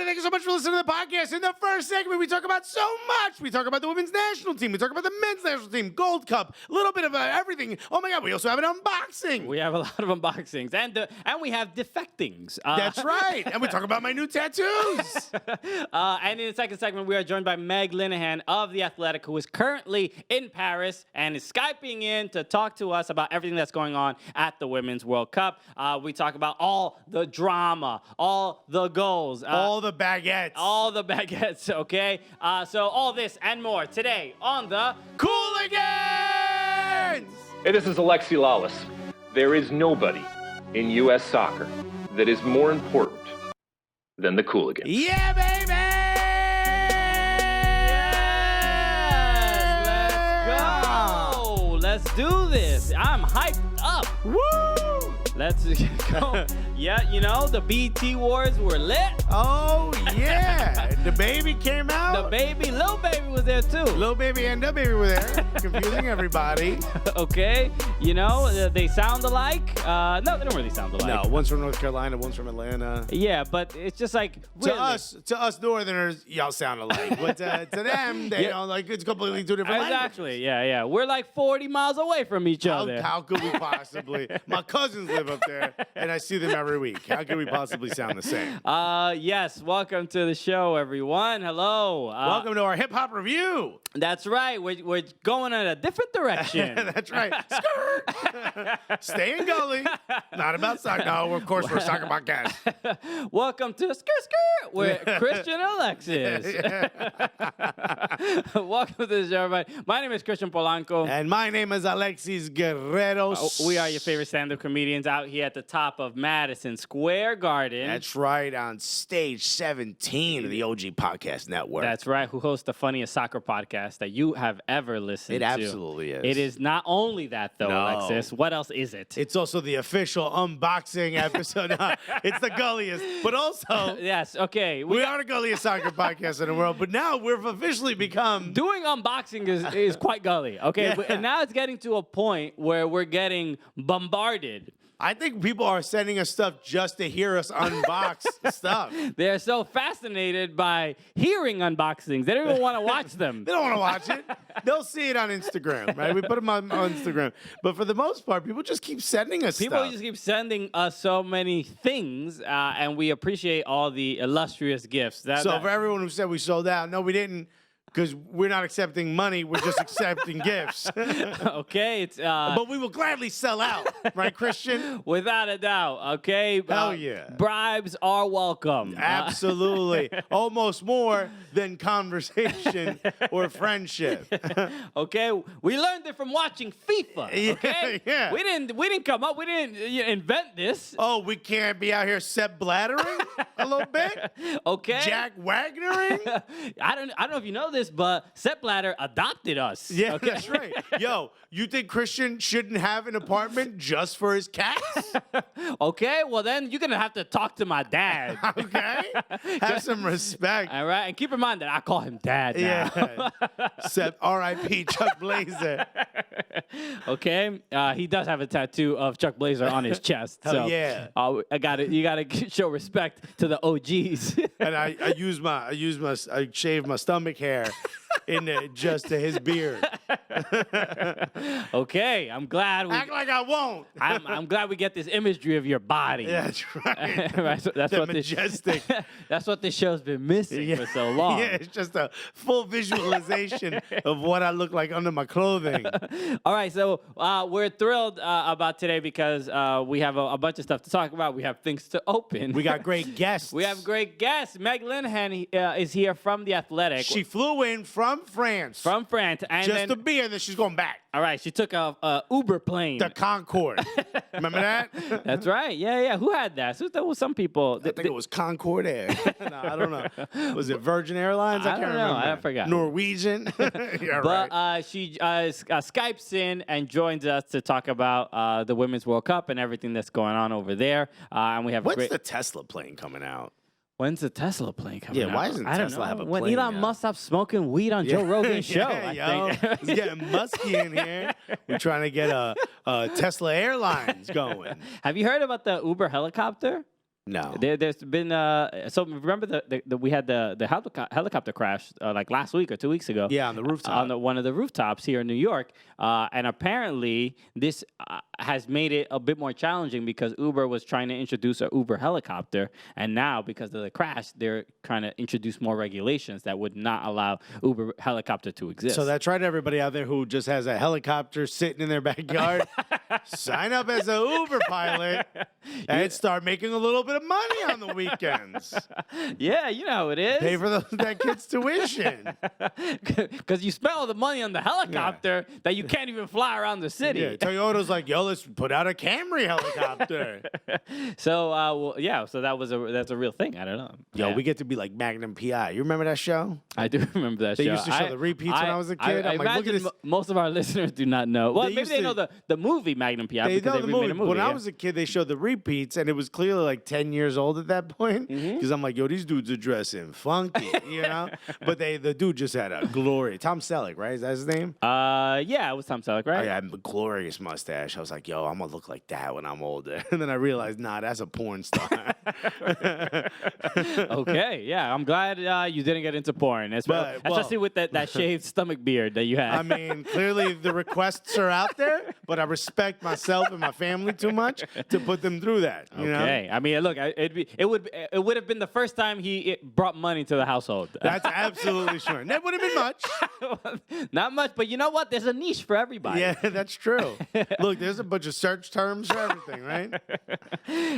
everybody. Thank you so much for listening to the podcast. In the first segment, we talk about so much. We talk about the women's national team. We talk about the men's national team, Gold Cup, a little bit of everything. Oh, my God. We also have an unboxing. We have a lot of unboxings. And we have defectings. That's right. And we talk about my new tattoos. And in the second segment, we are joined by Meg Linehan of The Athletic, who is currently in Paris and is Skyping in to talk to us about everything that's going on at the Women's World Cup. We talk about all the drama, all the goals. All the baguettes. All the baguettes, okay? So all this and more today on the Cooligans! Hey, this is Alexi Lawless. There is nobody in U.S. soccer that is more important than the Cooligans. Yeah, baby! Yes, let's go! Let's do this. I'm hyped up. Woo! Let's go. Yeah, you know, the BT Wars were lit. Oh, yeah. The baby came out. Lil Baby was there too. Lil Baby and the baby were there, confusing everybody. Okay, you know, they sound alike. No, they don't really sound alike. No, one's from North Carolina, one's from Atlanta. Yeah, but it's just like To us Northerners, y'all sound alike. But to them, they don't like. It's completely two different languages. Exactly. Yeah. We're like 40 miles away from each other. How could we possibly? My cousins live up there, and I see them every week. How could we possibly sound the same? Yes. Welcome to the show, everyone. Hello. Welcome to our hip hop review. That's right. We're going in a different direction. That's right. Skirt. Stay in gully. Not about soccer. No, of course we're a soccer podcast. Welcome to Skirt with Christian Alexis. Welcome to the show, everybody. My name is Christian Polanco. And my name is Alexis Guerrero. We are your favorite stand-up comedians out here at the top of Madison Square Garden. That's right, on stage 17 of the OG Podcast Network. That's right, who hosts the funniest soccer podcast that you have ever listened to. It absolutely is. It is not only that, though, No. Alexis. What else is it? It's also the official unboxing episode. It's the gulliest, but also Yes, okay. we are the gulliest soccer podcast in the world. But now we've officially become. Doing unboxing is quite gully, okay? Yeah. And now it's getting to a point where we're getting bombarded. I think people are sending us stuff just to hear us unbox stuff. They're so fascinated by hearing unboxings. They don't even want to watch them. They don't want to watch it. They'll see it on Instagram, right? We put them on Instagram. But for the most part, people just keep sending us People stuff. just keep sending us so many things, and we appreciate all the illustrious gifts. So for everyone who said we sold out, no, we didn't. Because we're not accepting money, we're just accepting gifts. Okay, it's But we will gladly sell out, right, Christian? without a doubt. Okay, Hell yeah. Bribes are welcome. Absolutely. Almost more than conversation or friendship. Okay, we learned it from watching FIFA. Okay, Yeah. We didn't come up. We didn't invent this. Oh, we can't be out here Sepp Blattering a little bit? Okay, Jack Wagnering? I don't know if you know this, but Sepp Blatter adopted us. Yeah, okay? that's right. Yo, you think Christian shouldn't have an apartment just for his cats? Okay, well then you're gonna have to talk to my dad. Okay? Have some respect. All right, and keep in mind that I call him Dad now. Yeah. Sepp, R.I.P. Chuck Blazer. Okay, he does have a tattoo of Chuck Blazer on his chest. Hell so yeah. you gotta show respect to the OGs. And I shave my stomach hair in just to his beard. Okay, I'm glad we. Act like I won't. I'm glad we get this imagery of your body. Yeah, that's right. Right, so that's The what majestic. that's what this show's been missing for so long. Yeah, it's just a full visualization of what I look like under my clothing. All right, so we're thrilled about today because we have a bunch of stuff to talk about. We have things to open. We got great guests. We have great guests. Meg Linehan is here from The Athletic. She flew in from France. From France. And just then, to be here, then she's going back. all right, she took a Uber plane. The Concorde. Remember that? That's right. Yeah. Who had that? So there was some people. I think it was Concorde Air. No, I don't know. Was it Virgin Airlines? I can't don't know. remember. I forgot. Norwegian. Yeah, But right. she Skypes in and joins us to talk about the Women's World Cup and everything that's going on over there. And we have When's great. the Tesla plane coming out? When's the Tesla plane coming out? Yeah, why doesn't I don't Tesla know. have a When plane Elon out? Musk stopped smoking weed on Joe Rogan's show, I think. It's getting musky in here. We're trying to get a Tesla Airlines going. Have you heard about the Uber helicopter? No. There's been so remember we had the helicopter crash like last week or 2 weeks ago. Yeah, on the rooftop. On one of the rooftops here in New York, and apparently this has made it a bit more challenging because Uber was trying to introduce a Uber helicopter, and now because of the crash, they're trying to introduce more regulations that would not allow Uber helicopter to exist. So that's right, everybody out there who just has a helicopter sitting in their backyard. Sign up as an Uber pilot and start making a little bit of money on the weekends. Yeah, you know how it is. Pay for that kid's tuition. Because you spent all the money on the helicopter that you can't even fly around the city. Yeah, Toyota's like, yo, let's put out a Camry helicopter. So so that's a real thing. I don't know. Yo, Yeah. we get to be like Magnum PI. You remember that show? I do remember that They show. used to show the repeats when I was a kid. I I'm like, look at imagine this. most of our listeners do not know. Well, They maybe used they to- know the movie Magnum PI They because know they the remade movie. a movie. When I yeah. was a kid, they showed the repeats, and it was clearly like 10 years old at that point. Because I'm like, yo, these dudes are dressing funky, you know? But the dude just had a glory. Tom Selleck, right? Is that his name? Yeah, it was Tom Selleck, right? I had a glorious mustache. I was like, yo, I'm going to look like that when I'm older. And then I realized, nah, that's a porn star. Okay, yeah, I'm glad you didn't get into porn, especially with that shaved stomach beard that you had. I mean, clearly the requests are out there, but I respect myself and my family too much to put them through that. You know? Okay, I mean, look, it would have been the first time he brought money to the household. That's absolutely sure. That would have been much. Not much, but you know what? There's a niche for everybody. Yeah, that's true. Look, there's a bunch of search terms for everything, right?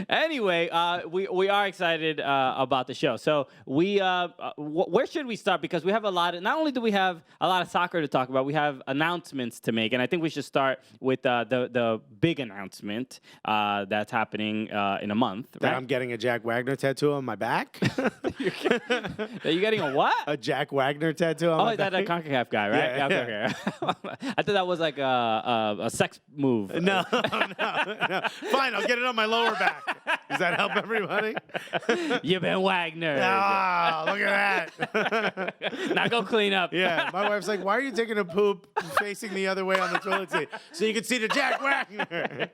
Anyway, we are excited about the show. So where should we start? Because we have not only do we have a lot of soccer to talk about, we have announcements to make, and I think we should start with the big announcement that's happening in a month. That Right? I'm getting a Jack Wagner tattoo on my back. Are you getting a what? A Jack Wagner tattoo on my Is that a back. CONCACAF guy, right? Yeah, Okay. I thought that was like a sex move. No. Fine, I'll get it on my lower back. Does that help everybody? You've been Wagner. Ah, look at that. Now go clean up. Yeah, my wife's like, why are you taking a poop facing the other way on the toilet seat? So you can see the Jack Wagner.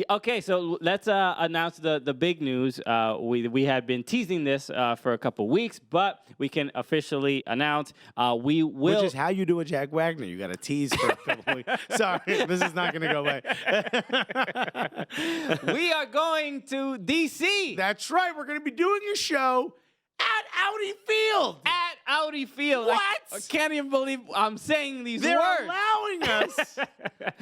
Okay, so let's announce the big news. We had been teasing this for a couple weeks, but we can officially announce we will. Which is how you do a Jack Wagner. You got to tease for a couple weeks. Sorry, this is not going to go away. We are going to DC. That's right. We're going to be doing a show at Audi Field. At Audi Field. What? I can't even believe I'm saying these They're words. allowing us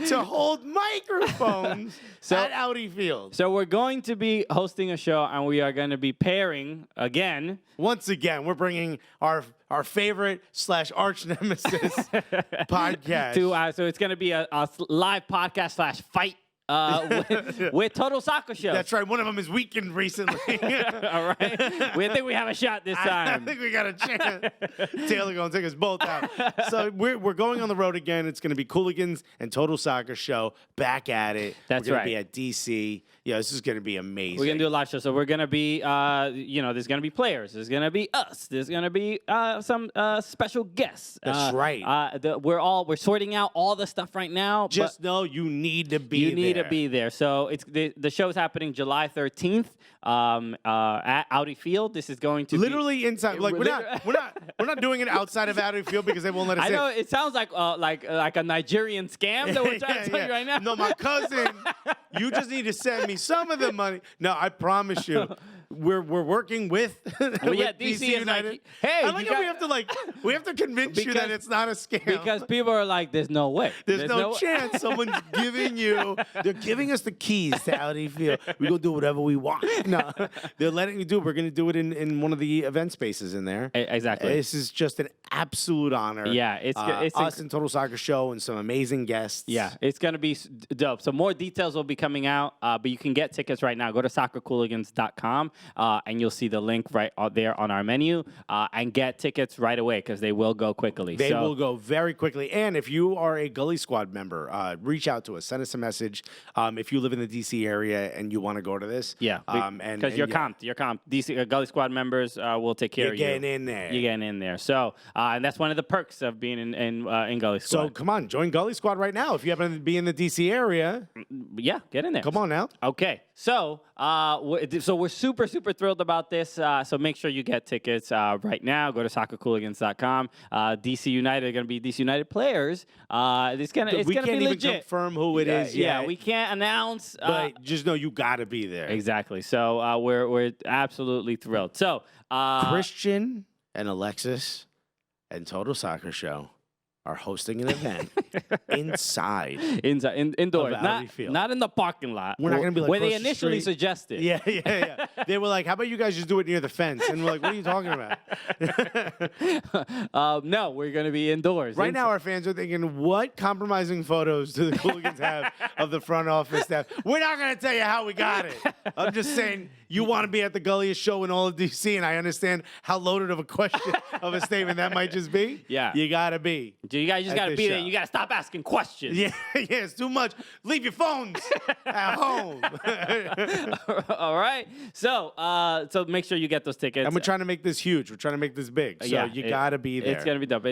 to hold microphones at Audi Field. So we're going to be hosting a show, and we are going to be pairing again. Once again, we're bringing our favorite / arch nemesis podcast. So it's going to be a live podcast / fight with Total Soccer Show. That's right. One of them is weakened recently. All right. We think we have a shot this I time. think we got a chance. Taylor gonna take us both out. So we're going on the road again. It's gonna be Cooligans and Total Soccer Show back at it. That's we're gonna right. be at DC. Yeah, this is gonna be amazing. We're going to do a live show. So we're going to be, there's going to be players. There's going to be us. There's going to be some special guests. That's right. We're sorting out all the stuff right now. Just know you need to be there. You need to be there. So it's the show is happening July 13th at Audi Field. This is going to Literally inside. Like we're not doing it outside of Audi Field because they won't let us I in. know it sounds like a Nigerian scam that we're trying to tell you right now. No, my cousin, you just need to send me some of the money. No, I promise you. We're working with, Well, yeah, with DC is United. like, hey, I like how we have to convince you that it's not a scam. because people are like, there's no way. There's no chance someone's they're giving us the keys to Audi Field. We're going to do whatever we want. No, they're letting you do it. We're going to do it in one of the event spaces in there. Exactly. This is just an absolute honor. Yeah, it's us and Total Soccer Show and some amazing guests. Yeah, it's going to be dope. So more details will be coming out, but you can get tickets right now. Go to soccercooligans.com. and you'll see the link right out there on our menu, and get tickets right away because they will go quickly. They will go very quickly. And if you are a Gully Squad member, reach out to us. Send us a message. If you live in the D.C. area and you want to go to this. Yeah, because you're comped. You're comped. DC Gully Squad members will take care of you. You're getting in there. You're getting in there. So, and that's one of the perks of being in Gully Squad. So come on, join Gully Squad right now. If you happen to be in the D.C. area. Yeah, get in there. Come on now. Okay, so we're super thrilled about this. So make sure you get tickets right now. Go to soccercooligans.com. DC United are going to be DC United players. It's gonna be legit. We can't even confirm who it is yet. Yeah, we can't announce. But just know you got to be there. Exactly. So we're absolutely thrilled. So Christian and Alexis and Total Soccer Show are hosting an event indoors, not in the parking lot. We're not going to be like where they across the initially street. suggested. Yeah. They were like, "How about you guys just do it near the fence?" And we're like, "What are you talking about?" No, we're going to be indoors. Right now, our fans are thinking, "What compromising photos do the Cooligans have of the front office staff?" We're not going to tell you how we got it. I'm just saying, you want to be at the gulliest show in all of DC, and I understand how loaded of a question of a statement that might just be. Yeah, you got to be. You guys just got to be there. You got to stop asking questions. Yeah, it's too much. Leave your phones at home. All right. So make sure you get those tickets. And we're trying to make this huge. We're trying to make this big. So you got to be there. It's going to be dope.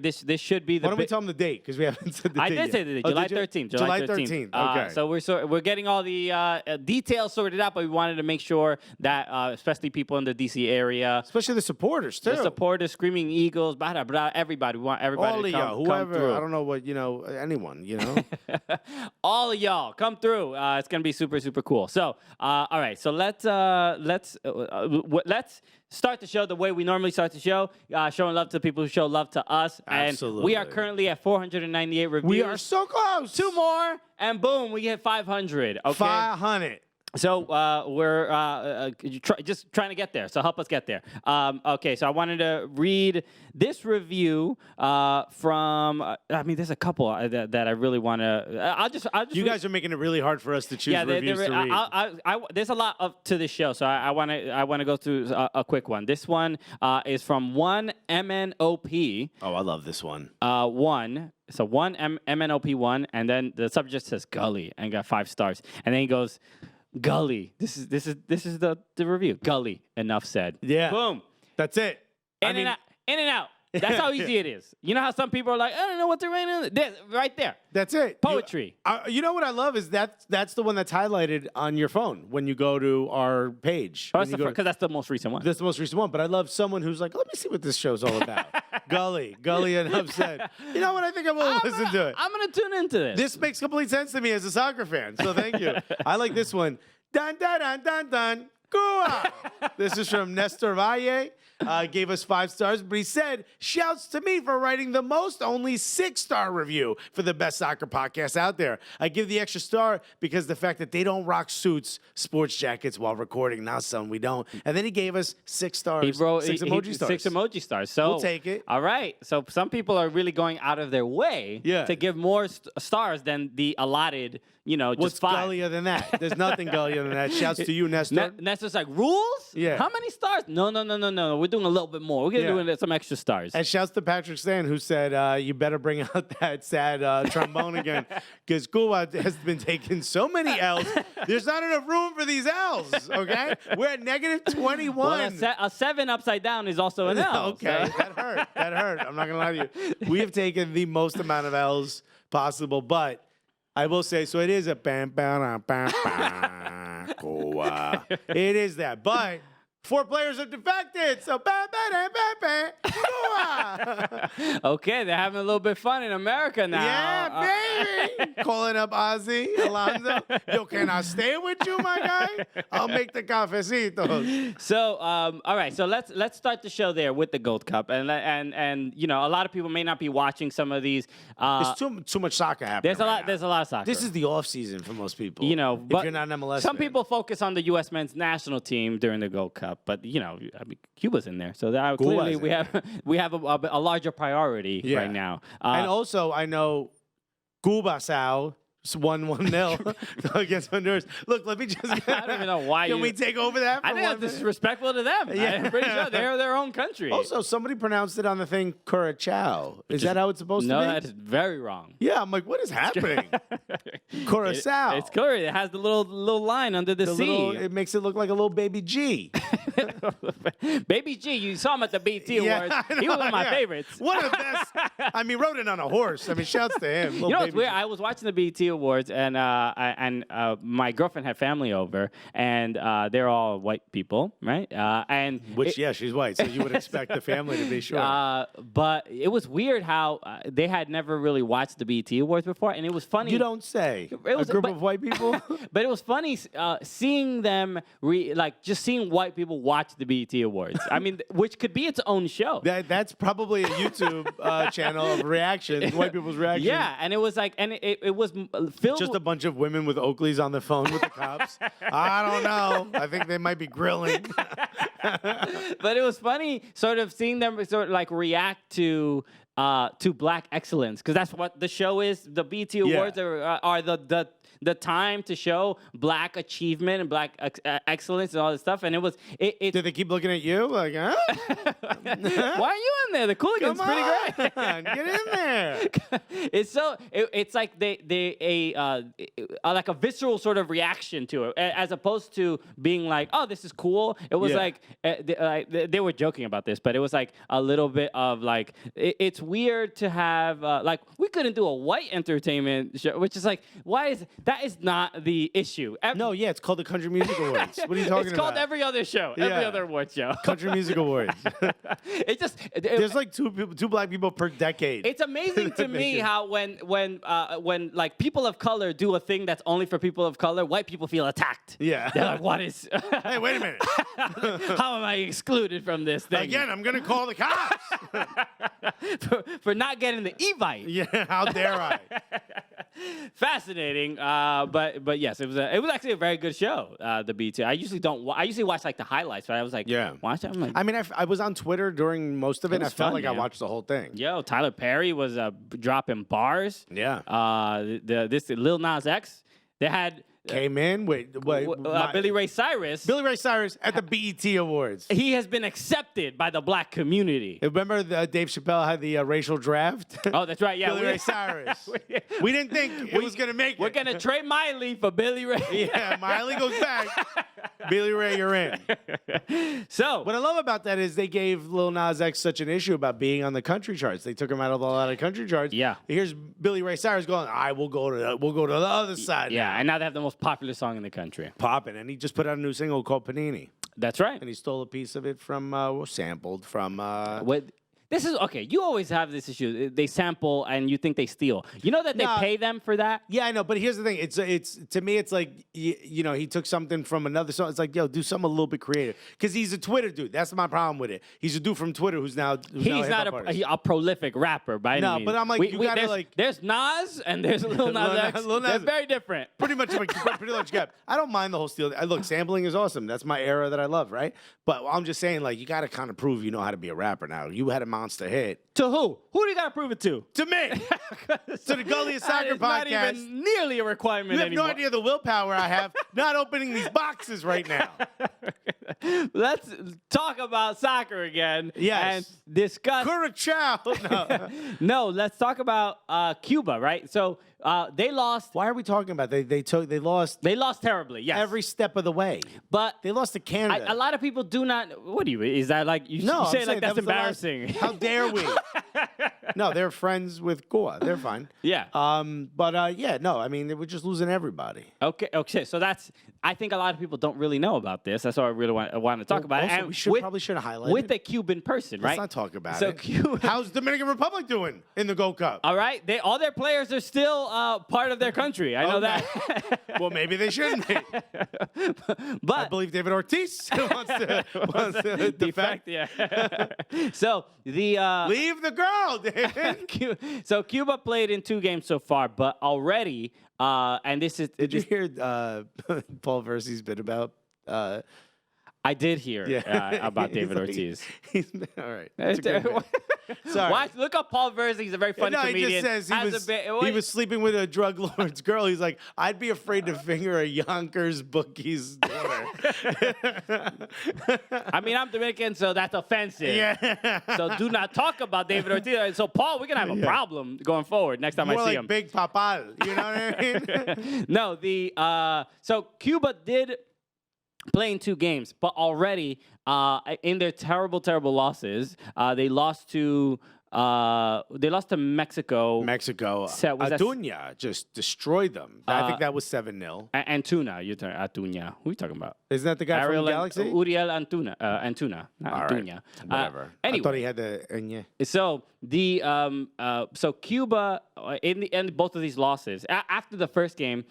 This should be the. Why don't we tell them the date? Because we haven't said the date. I did say the date. July 13th. July 13th. Okay. So we're getting all the details sorted out, but we wanted to make sure that especially people in the DC area, especially the supporters too, the supporters, Screaming Eagles, everybody. We want everybody all to of come, y'all, whoever. come through. I don't know what anyone. All of y'all come through. It's gonna be super cool. So all right. So let's start the show the way we normally start the show, showing love to people who show love to us. Absolutely. And we are currently at 498 reviews. We are so close. 2 more, and boom, we hit 500. Okay. 500. So we're just trying to get there. So help us get there. Okay, so I wanted to read this review from. There's a couple that I really want to. I'll just. You guys are making it really hard for us to choose reviews to read. There's a lot to this show, so I want to go through a quick one. This one is from one MNOP. Oh, I love this one. One. So one MNOP1, and then the subject says Gully and got 5 stars, and then he goes. Gully. This is the review. Gully. Enough said. Yeah. Boom. That's it. In and out. That's how easy it is. You know how some people are like, I don't know what to write in this. Right there. That's it. Poetry. You know what I love is that's the one that's highlighted on your phone when you go to our page. Because that's the most recent one. That's the most recent one. But I love someone who's like, let me see what this show's all about. Gully Enough said. You know what? I think I will listen to it. I'm going to tune into this. This makes complete sense to me as a soccer fan. So thank you. I like this one. Dun, dun, dun, dun, dun. Cuba. This is from Nestor Valle. Gave us 5 stars, but he said, shouts to me for writing the most, only 6-star review for the best soccer podcast out there. I give the extra star because the fact that they don't rock suits, sports jackets while recording. Now, son, we don't. And then he gave us 6 stars. He wrote 6 emoji stars. 6 emoji stars. So we'll take it. All right. So some people are really going out of their way to give more stars than the allotted, What's just 5. gullier than that? There's nothing gullier than that. Shouts to you, Nestor. Nestor's like, rules? Yeah. How many stars? No. We're doing a little bit more. We're going to do some extra stars. And shouts to Patrick Stan, who said, you better bring out that sad trombone again, because Cuba has been taking so many L's. There's not enough room for these L's, okay? We're at negative 21. Well, a 7 upside down is also an L. Okay, so. That hurt. I'm not going to lie to you. We have taken the most amount of L's possible, but I will say, so it is a bam, bam, bam, bam, Cuba. It is that, but 4 players have defected, so bam, bam, bam, bam, Cuba. Okay, they're having a little bit fun in America now. Yeah, baby. Calling up Ozzy Alonso. Yo, can I stay with you, my guy? I'll make the cafecito. So, all right. So let's start the show there with the Gold Cup, and a lot of people may not be watching some of these. There's too much soccer happening. There's a lot of soccer. This is the off season for most people. But if you're not an MLS some fan. people focus on the U.S. men's national team during the Gold Cup, but Cuba's in there, so that clearly we have a larger priority right now. And also, I know Cuba Sao It's 1-0 against Honduras. Look, let me just. I don't even know why Can we take over that? For I think that's disrespectful to them. Yeah. I'm pretty sure they're their own country. Also, somebody pronounced it on the thing Curacao. Is that how it's supposed to be? No, that's very wrong. Yeah, I'm like, what is happening? Curacao. It's clear. It has the little line under the C. It makes it look like a little baby G. Baby G, you saw him at the BT Awards. He was one of my favorites. One of the best. I mean, rode it on a horse. I mean, shouts to him. You know what's weird? I was watching the BT Awards, and my girlfriend had family over, and they're all white people, right? She's white, so you would expect the family to be sure. But it was weird how they had never really watched the BT Awards before, and it was funny. You don't say. A group of white people? But it was funny seeing them, just seeing white people watch the BT Awards. I mean, which could be its own show. That's probably a YouTube channel of reactions, white people's reactions. Yeah, and it was like, and it was filled. Just a bunch of women with Oakleys on the phone with the cops. I don't know. I think they might be grilling. But it was funny, sort of seeing them sort of like react to black excellence, because that's what the show is. The BT Awards are the time to show black achievement and black excellence and all this stuff. And it was Did they keep looking at you like, huh? Why are you in there? The Cooligans pretty great. Get in there. It's like they like a visceral sort of reaction to it, as opposed to being like, oh, this is cool. It was like they were joking about this, but it was like a little bit of like, it's weird to have like, we couldn't do a white entertainment show, which is like, why is that is not the issue. No, it's called the Country Music Awards. What are you talking about? It's called every other show, every other award show. Country Music Awards. There's like two black people per decade. It's amazing to me how when like people of color do a thing that's only for people of color, white people feel attacked. Yeah. They're like, what is? Hey, wait a minute. How am I excluded from this thing? Again, I'm gonna call the cops for not getting the Evite. Yeah, how dare I? Fascinating, but yes, it was actually a very good show. The BT. I usually watch like the highlights, but I was like, watch it. I'm like, I mean, I was on Twitter during most of it. And I felt like I watched the whole thing. Yo, Tyler Perry was dropping bars. Yeah. This Lil Nas X, they had. Came in. Wait. Billy Ray Cyrus. Billy Ray Cyrus at the BET Awards. He has been accepted by the black community. Remember Dave Chappelle had the racial draft? Oh, that's right. Yeah, Billy Ray Cyrus. We didn't think it was gonna make it. We're gonna trade Miley for Billy Ray. Yeah, Miley goes back. Billy Ray, you're in. So what I love about that is they gave Lil Nas X such an issue about being on the country charts. They took him out of a lot of country charts. Yeah. Here's Billy Ray Cyrus going, we'll go to the other side. Yeah, now. and now they have the most popular song in the country. Poppin', and he just put out a new single called Panini. That's right. And he stole a piece of it from, sampled from. This is okay. You always have this issue. They sample and you think they steal. You know that they pay them for that? Yeah, I know. But here's the thing. It's to me, it's like, you know, he took something from another song. It's like, yo, do something a little bit creative. Because he's a Twitter dude. That's my problem with it. He's a dude from Twitter who's now he's not a prolific rapper by any means. No, but I'm like, you gotta like. There's Nas and there's Lil Nas X. They're very different. Pretty much gap. I don't mind the whole steal. Look, sampling is awesome. That's my era that I love, right? But I'm just saying, like, you got to kind of prove you know how to be a rapper now. You had a monster hit. To who? Who do you got to prove it to? To me. To the Gulliest Soccer Podcast. Not even nearly a requirement anymore. You have no idea the willpower I have not opening these boxes right now. Let's talk about soccer again. Yes. And discuss. Curacao. No. No, let's talk about Cuba, right? So they lost. Why are we talking about they lost? They lost terribly. Yes. Every step of the way. But they lost to Canada. A lot of people do not. What do you? Is that like you say like that's embarrassing? How dare we? No, they're friends with Goa. They're fine. Yeah. No. I mean, they were just losing everybody. Okay. So I think a lot of people don't really know about this. That's what I really want to talk about. Also, and we probably should have highlighted with a Cuban person, right? Let's not talk about it. So Cuba. How's Dominican Republic doing in the Gold Cup? All right. All their players are still part of their country. I know that. Well, maybe they shouldn't be. But I believe David Ortiz wants to defect. Yeah. So leave the girl, David. So Cuba played in 2 games so far, but already, and this is. Did you hear Paul Versi's bit about? I did hear about He's David like- Ortiz. All right. That's a good bit. Sorry. Watch, look up Paul Verzi. He's a very funny No, he comedian. just says Has he was sleeping with a drug lord's girl. He's like, I'd be afraid to finger a Yonkers bookie's daughter. I mean, I'm Dominican, so that's offensive. Yeah. So do not talk about David Ortiz. So, Paul, we're going to have a problem going forward next time More I see like him. Big Papal. You know what I mean? No, so Cuba did play in 2 games, but already in their terrible losses, they lost to Mexico. Mexico. Was that- Aduña just destroyed them. I think that was 7-0. Antuna, you're talking Antuna. Who are you talking about? Isn't that the guy Ariel from Galaxy? Uriel Antuna, not All right. Antuna. Whatever. Anyway, I thought he had the. so so Cuba in the end, both of these losses after the first game,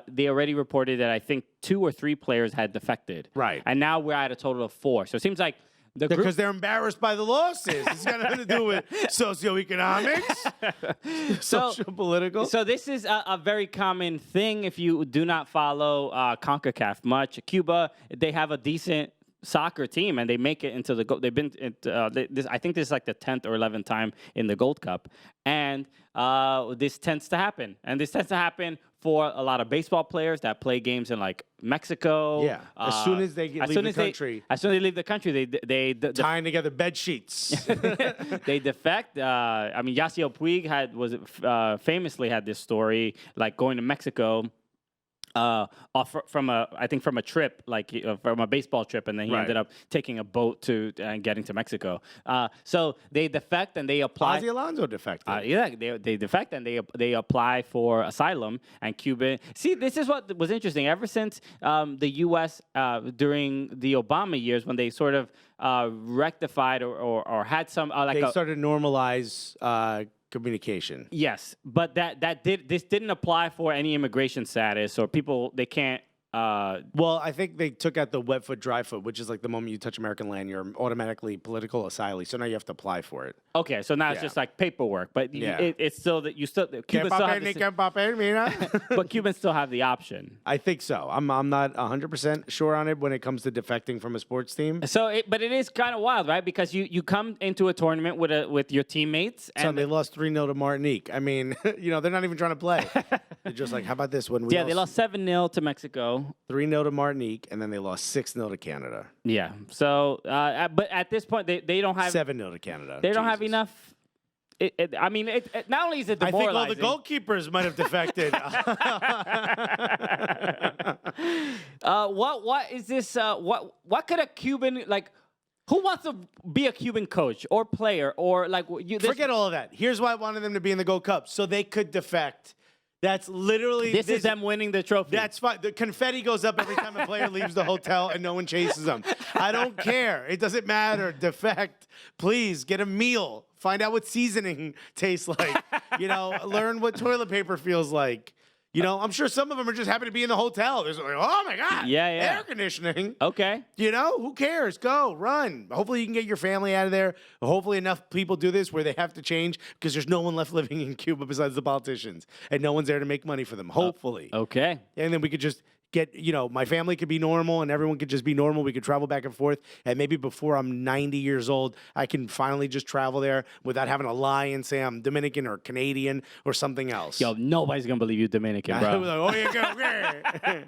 they already reported that I think 2 or 3 players had defected. Right. And now we're at a total of 4. So it seems like the group, Because they're embarrassed by the losses. It's got nothing to do with socioeconomics, social political. So this is a very common thing if you do not follow CONCACAF much. Cuba, they have a decent soccer team and they make it into the they've been I think this is like the 10th or 11th time in the Gold Cup, and this tends to happen for a lot of baseball players that play games in like Mexico. Yeah, as soon as they leave the country. As soon as they leave the country, they Tying together bed sheets. they defect. I mean, Yasiel Puig famously had this story, like going to Mexico from a trip, like from a baseball trip, and then he ended up taking a boat and getting to Mexico. So they defect and they apply. Ozzy Alonso defected. They defect and they apply for asylum. And Cuba. See, this is what was interesting. Ever since the U.S. During the Obama years, when they sort of rectified or had some they started to normalize communication. Yes, but this didn't apply for any immigration status or people they can't. Well, I think they took out the wet foot, dry foot, which is like the moment you touch American land, you're automatically political asylee. So now you have to apply for it. Okay, so now it's just like paperwork, but it's still that you still Cubans still have but Cubans still have the option. I think so. I'm not 100% sure on it when it comes to defecting from a sports team. So, but it is kind of wild, right? Because you come into a tournament with your teammates, and they lost 3-0 to Martinique. I mean, they're not even trying to play. They're just like, how about this? When we they lost 7-0 to Mexico. 3-0 to Martinique, and then they lost 6-0 to Canada. Yeah. So, but at this point, they don't have 7-0 to Canada. They don't have enough. I mean, not only is it demoralizing. I think all the goalkeepers might have defected. What is this? What could a Cuban like? Who wants to be a Cuban coach or player or like? Forget all of that. Here's why I wanted them to be in the Gold Cup, so they could defect. That's literally... This is them winning the trophy. That's fine. The confetti goes up every time a player leaves the hotel and no one chases them. I don't care. It doesn't matter. Defect. Please, get a meal. Find out what seasoning tastes like. Learn what toilet paper feels like. I'm sure some of them are just happy to be in the hotel. There's like, oh my God. Yeah. Air conditioning. Okay. Who cares? Go, run. Hopefully you can get your family out of there. Hopefully enough people do this where they have to change because there's no one left living in Cuba besides the politicians. And no one's there to make money for them, hopefully. Okay. And then we could just get, my family could be normal and everyone could just be normal. We could travel back and forth. And maybe before I'm 90 years old, I can finally just travel there without having to lie and say I'm Dominican or Canadian or something else. Yo, nobody's going to believe you Dominican, bro. Like, oh, yeah, okay.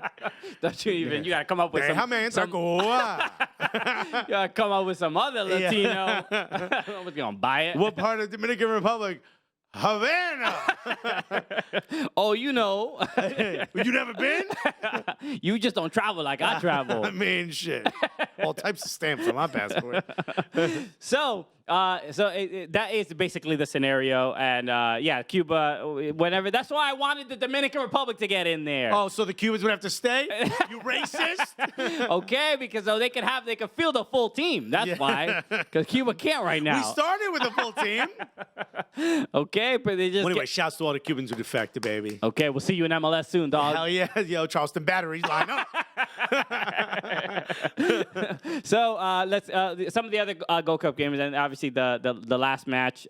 Don't you even, you got to come up with some. You got to come up with some other Latino. Nobody's going to buy it. What part of Dominican Republic? Havana. Oh, you never been? You just don't travel like I travel. I mean, shit. All types of stamps on my passport. So that is basically the scenario, and Cuba. Whenever that's why I wanted the Dominican Republic to get in there. Oh, so the Cubans would have to stay? You racist? Okay, because they can field a full team. That's why. Because Cuba can't right now. We started with a full team. Okay, but they just. Well, anyway, shouts to all the Cubans who defected, baby. Okay, we'll see you in MLS soon, dog. Hell yeah, Charleston Batteries line up. So let's some of the other Gold Cup games, and obviously the last match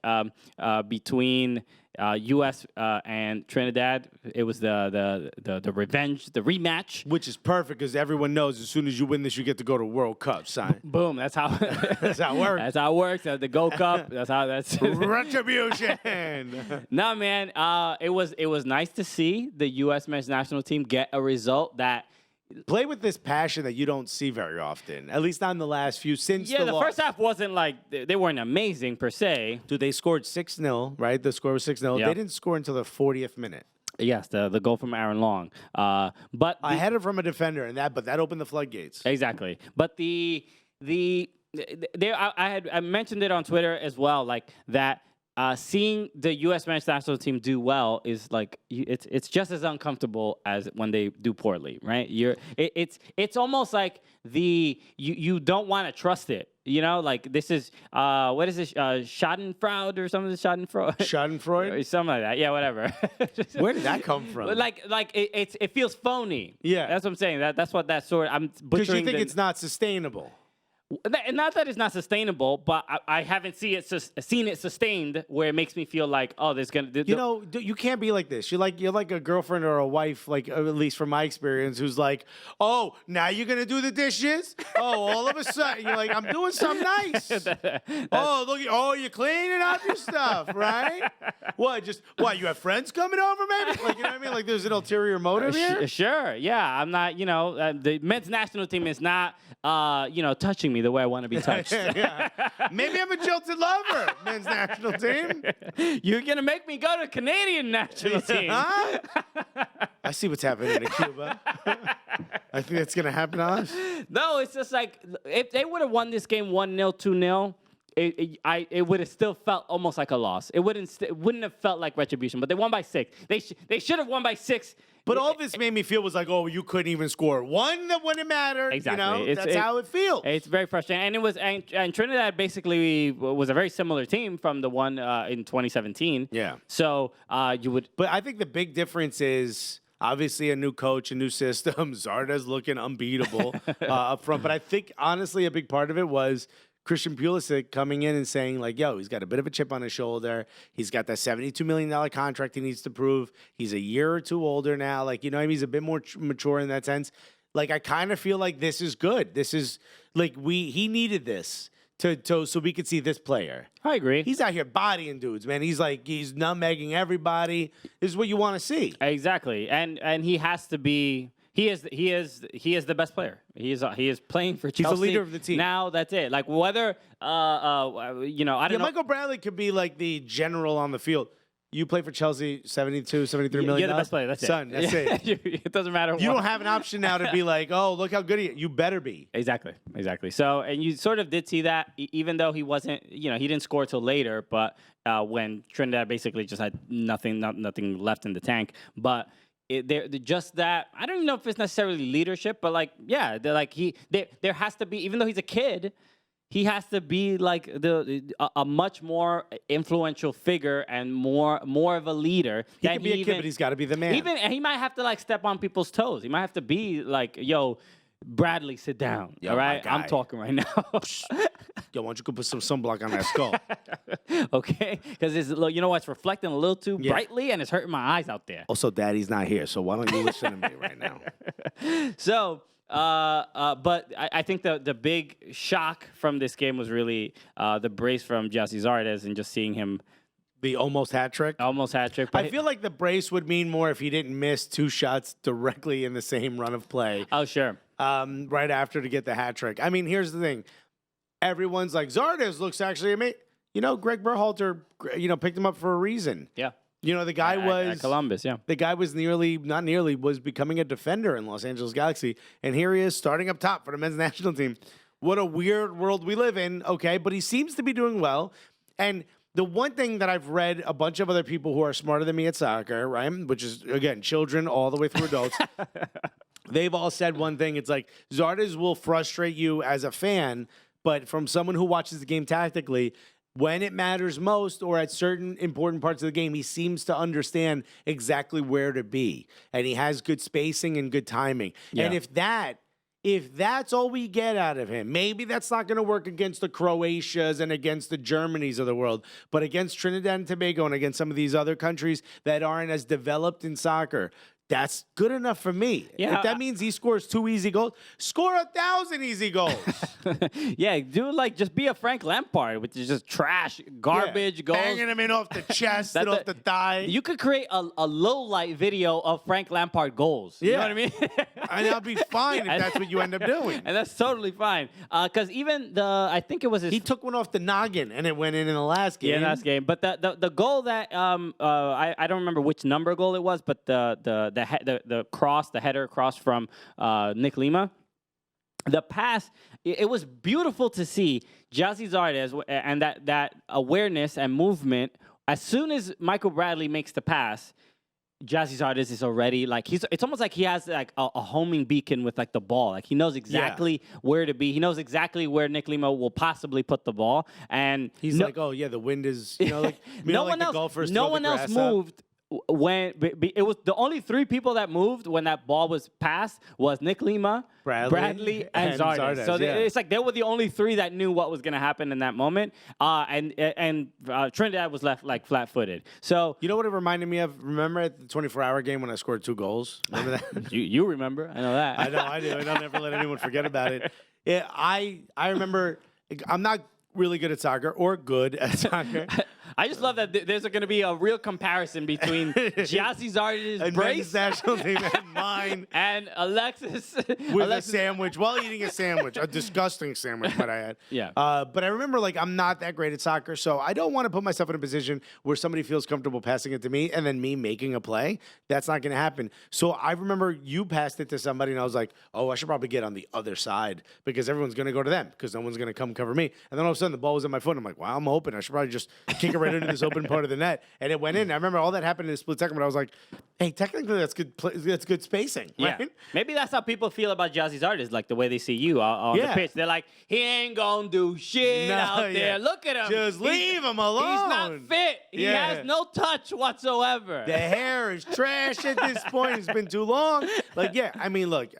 between U.S. And Trinidad. It was the revenge, the rematch. Which is perfect because everyone knows as soon as you win this, you get to go to World Cup, son. Boom. That's how. That's how it works. That's how it works. The Gold Cup. That's Retribution. No, man. It was nice to see the U.S. men's national team get a result that. Play with this passion that you don't see very often, at least not in the last few since Yeah, the loss. first half wasn't like they weren't amazing per se. Dude, they scored 6-0, right? The score was 6-0. Yep. They didn't score until the 40th minute. Yes, the goal from Aaron Long. But I had it from a defender, and that opened the floodgates. exactly. But I mentioned it on Twitter as well, like that. Seeing the U.S. men's national team do well is like it's just as uncomfortable as when they do poorly, right? It's almost like you don't want to trust it, you know? Like this is what is this Schadenfreude or something? Schadenfreude, Schadenfreude? something like that. Yeah, whatever. Where did that come from? Like it feels phony. Yeah. That's what I'm saying. That's what that sort. I'm Because butchering. you think it's not sustainable. Not that it's not sustainable, but I haven't seen it sustained where it makes me feel like, oh, there's gonna. You can't be like this. You're like a girlfriend or a wife, like at least from my experience, who's like, oh, now you're gonna do the dishes. Oh, all of a sudden you're like, I'm doing something nice. Oh, look, you're cleaning up your stuff, right? What? You have friends coming over, maybe? Like, you know what I mean? Like, there's an ulterior motive here. Sure, yeah. I'm not. The men's national team is not. Touching me the way I want to be touched. Yeah. Maybe I'm a jilted lover, men's national team. You're going to make me go to Canadian national team. Huh? I see what's happening in Cuba. I think that's going to happen to us. No, it's just like, if they would have won this game 1-0, 2-0, it would have still felt almost like a loss. It wouldn't have felt like retribution, but they won by 6. They should have won by 6. But all this made me feel was like, oh, you couldn't even score one that wouldn't matter. Exactly. That's how it feels. It's very frustrating. And Trinidad basically was a very similar team from the one in 2017. Yeah. So you would. But I think the big difference is obviously a new coach, a new system. Zardes looking unbeatable up front. But I think, honestly, a big part of it was Christian Pulisic coming in and saying, like, yo, he's got a bit of a chip on his shoulder. He's got that $72 million contract he needs to prove. He's a year or two older now. Like, he's a bit more mature in that sense. Like, I kind of feel like this is good. This is, like, he needed this so we could see this player. I agree. He's out here bodying dudes, man. He's nutmegging everybody. This is what you want to see. Exactly. And he has to be... He is the best player. He is playing for Chelsea. He's the leader of the team. Now that's it. Like whether I don't know. Michael Bradley could be like the general on the field. You play for Chelsea, 72, 73 million. You're the best player. That's it. Son, that's it. It doesn't matter. You don't have an option now to be like, oh, look how good he is. You better be. Exactly. So, and you sort of did see that, even though he wasn't, he didn't score till later, but when Trinidad basically just had nothing left in the tank, but. Just that I don't even know if it's necessarily leadership, but there has to be, even though he's a kid, he has to be like a much more influential figure and more of a leader. He can be a kid, but he's got to be the man. And he might have to like step on people's toes. He might have to be like, yo, Bradley, sit down. Yo, all right, I'm talking right now. Yo, why don't you go put some sunblock on that skull? Okay, because it's reflecting a little too brightly and it's hurting my eyes out there. Also, Daddy's not here, so why don't you listen to me right now? So, but I think the big shock from this game was really the brace from Jesse Zardes and just seeing him. The almost hat trick? Almost hat trick. I feel like the brace would mean more if he didn't miss 2 shots directly in the same run of play. Oh, sure. Right after to get the hat trick. I mean, here's the thing. Everyone's like, Zardes looks actually amazing. Greg Berhalter, picked him up for a reason. Yeah. The guy was... At Columbus, yeah. The guy was was becoming a defender in Los Angeles Galaxy. And here he is starting up top for the men's national team. What a weird world we live in, okay? But he seems to be doing well. And the one thing that I've read a bunch of other people who are smarter than me at soccer, right, which is, again, children all the way through adults, they've all said one thing. It's like, Zardes will frustrate you as a fan, but from someone who watches the game tactically, when it matters most or at certain important parts of the game, he seems to understand exactly where to be. And he has good spacing and good timing. Yeah. And if that if that's all we get out of him, maybe that's not going to work against the Croatias and against the Germanys of the world, but against Trinidad and Tobago and against some of these other countries that aren't as developed in soccer, that's good enough for me. Yeah, if that means he scores 2 easy goals, score 1,000 easy goals. Yeah, do just be a Frank Lampard, which is just trash, garbage goals. Banging him in off the chest and off the thigh. You could create a low light video of Frank Lampard goals. You know what I mean? And that'll be fine if that's what you end up doing. And that's totally fine. Because even I think it was He took one off the noggin and it went in the last game. Yeah, last game. But the goal that I don't remember which number goal it was, but the cross, the header cross from Nick Lima. The pass, it was beautiful to see Jazzy Zardes and that awareness and movement. As soon as Michael Bradley makes the pass, Jazzy Zardes is already it's almost like he has a homing beacon with the ball. He knows exactly where to be. He knows exactly where Nick Lima will possibly put the ball. And he's oh yeah, the wind is no one else moved. When it was the only 3 people that moved when that ball was passed was Nick Lima, Bradley and Zardes. So it's they were the only 3 that knew what was going to happen in that moment. And Trinidad was left flat-footed. So you know what it reminded me of? Remember at the 24-hour game when I scored 2 goals? Remember that? you remember? I know that. I know I do. And I'll never let anyone forget about it. I remember. I'm not really good at soccer or good at soccer. I just love that there's going to be a real comparison between Jazzy Zardes' brace national team and mine and Alexis with a sandwich while eating a sandwich, a disgusting sandwich, might I add. Yeah. But I remember I'm not that great at soccer, so I don't want to put myself in a position where somebody feels comfortable passing it to me and then me making a play. That's not going to happen. So I remember you passed it to somebody and I was like, oh, I should probably get on the other side because everyone's going to go to them because no one's going to come cover me. And then all of a sudden the ball was in my foot and I'm like, wow, I'm open. I should probably just kick it right into this open part of the net, and it went in. I remember all that happened in a split second, but I was like, hey, technically that's good. That's good spacing. Right? Yeah. Maybe that's how people feel about Jazzy Zardes, the way they see you on the pitch. They're like, he ain't gonna do shit out there. Look at him. Just leave him alone. He's not fit. He has no touch whatsoever. The hair is trash at this point. It's been too long. I mean, look.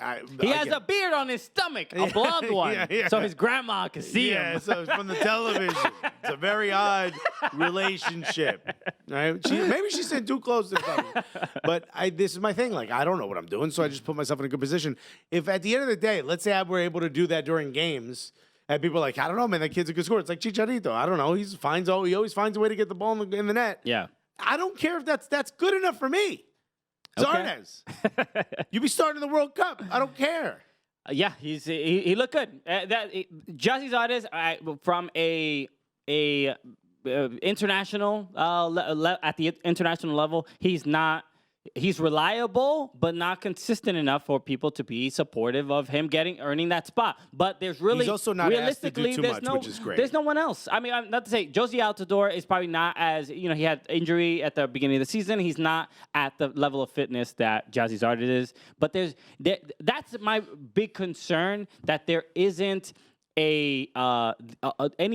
He has a beard on his stomach, a blonde one, so his grandma can see him. Yeah, so it's from the television. It's a very odd relationship. Right? Maybe she's sitting too close to something. But this is my thing. I don't know what I'm doing, so I just put myself in a good position. If at the end of the day, let's say I were able to do that during games, and people are like, I don't know, man, that kid's a good scorer. It's like Chicharito. I don't know. He always finds a way to get the ball in the net. Yeah. I don't care if that's good enough for me. Zardes. You be starting the World Cup. I don't care. Yeah, he looked good. Jazzy Zardes from a international at the international level, he's reliable but not consistent enough for people to be supportive of him earning that spot. But there's really he's also not asked to do too much, which is great. There's no one else. I mean, not to say Josie Altidore is probably not as he had injury at the beginning of the season. He's not at the level of fitness that Jazzy Zardes is. But that's my big concern, that there isn't any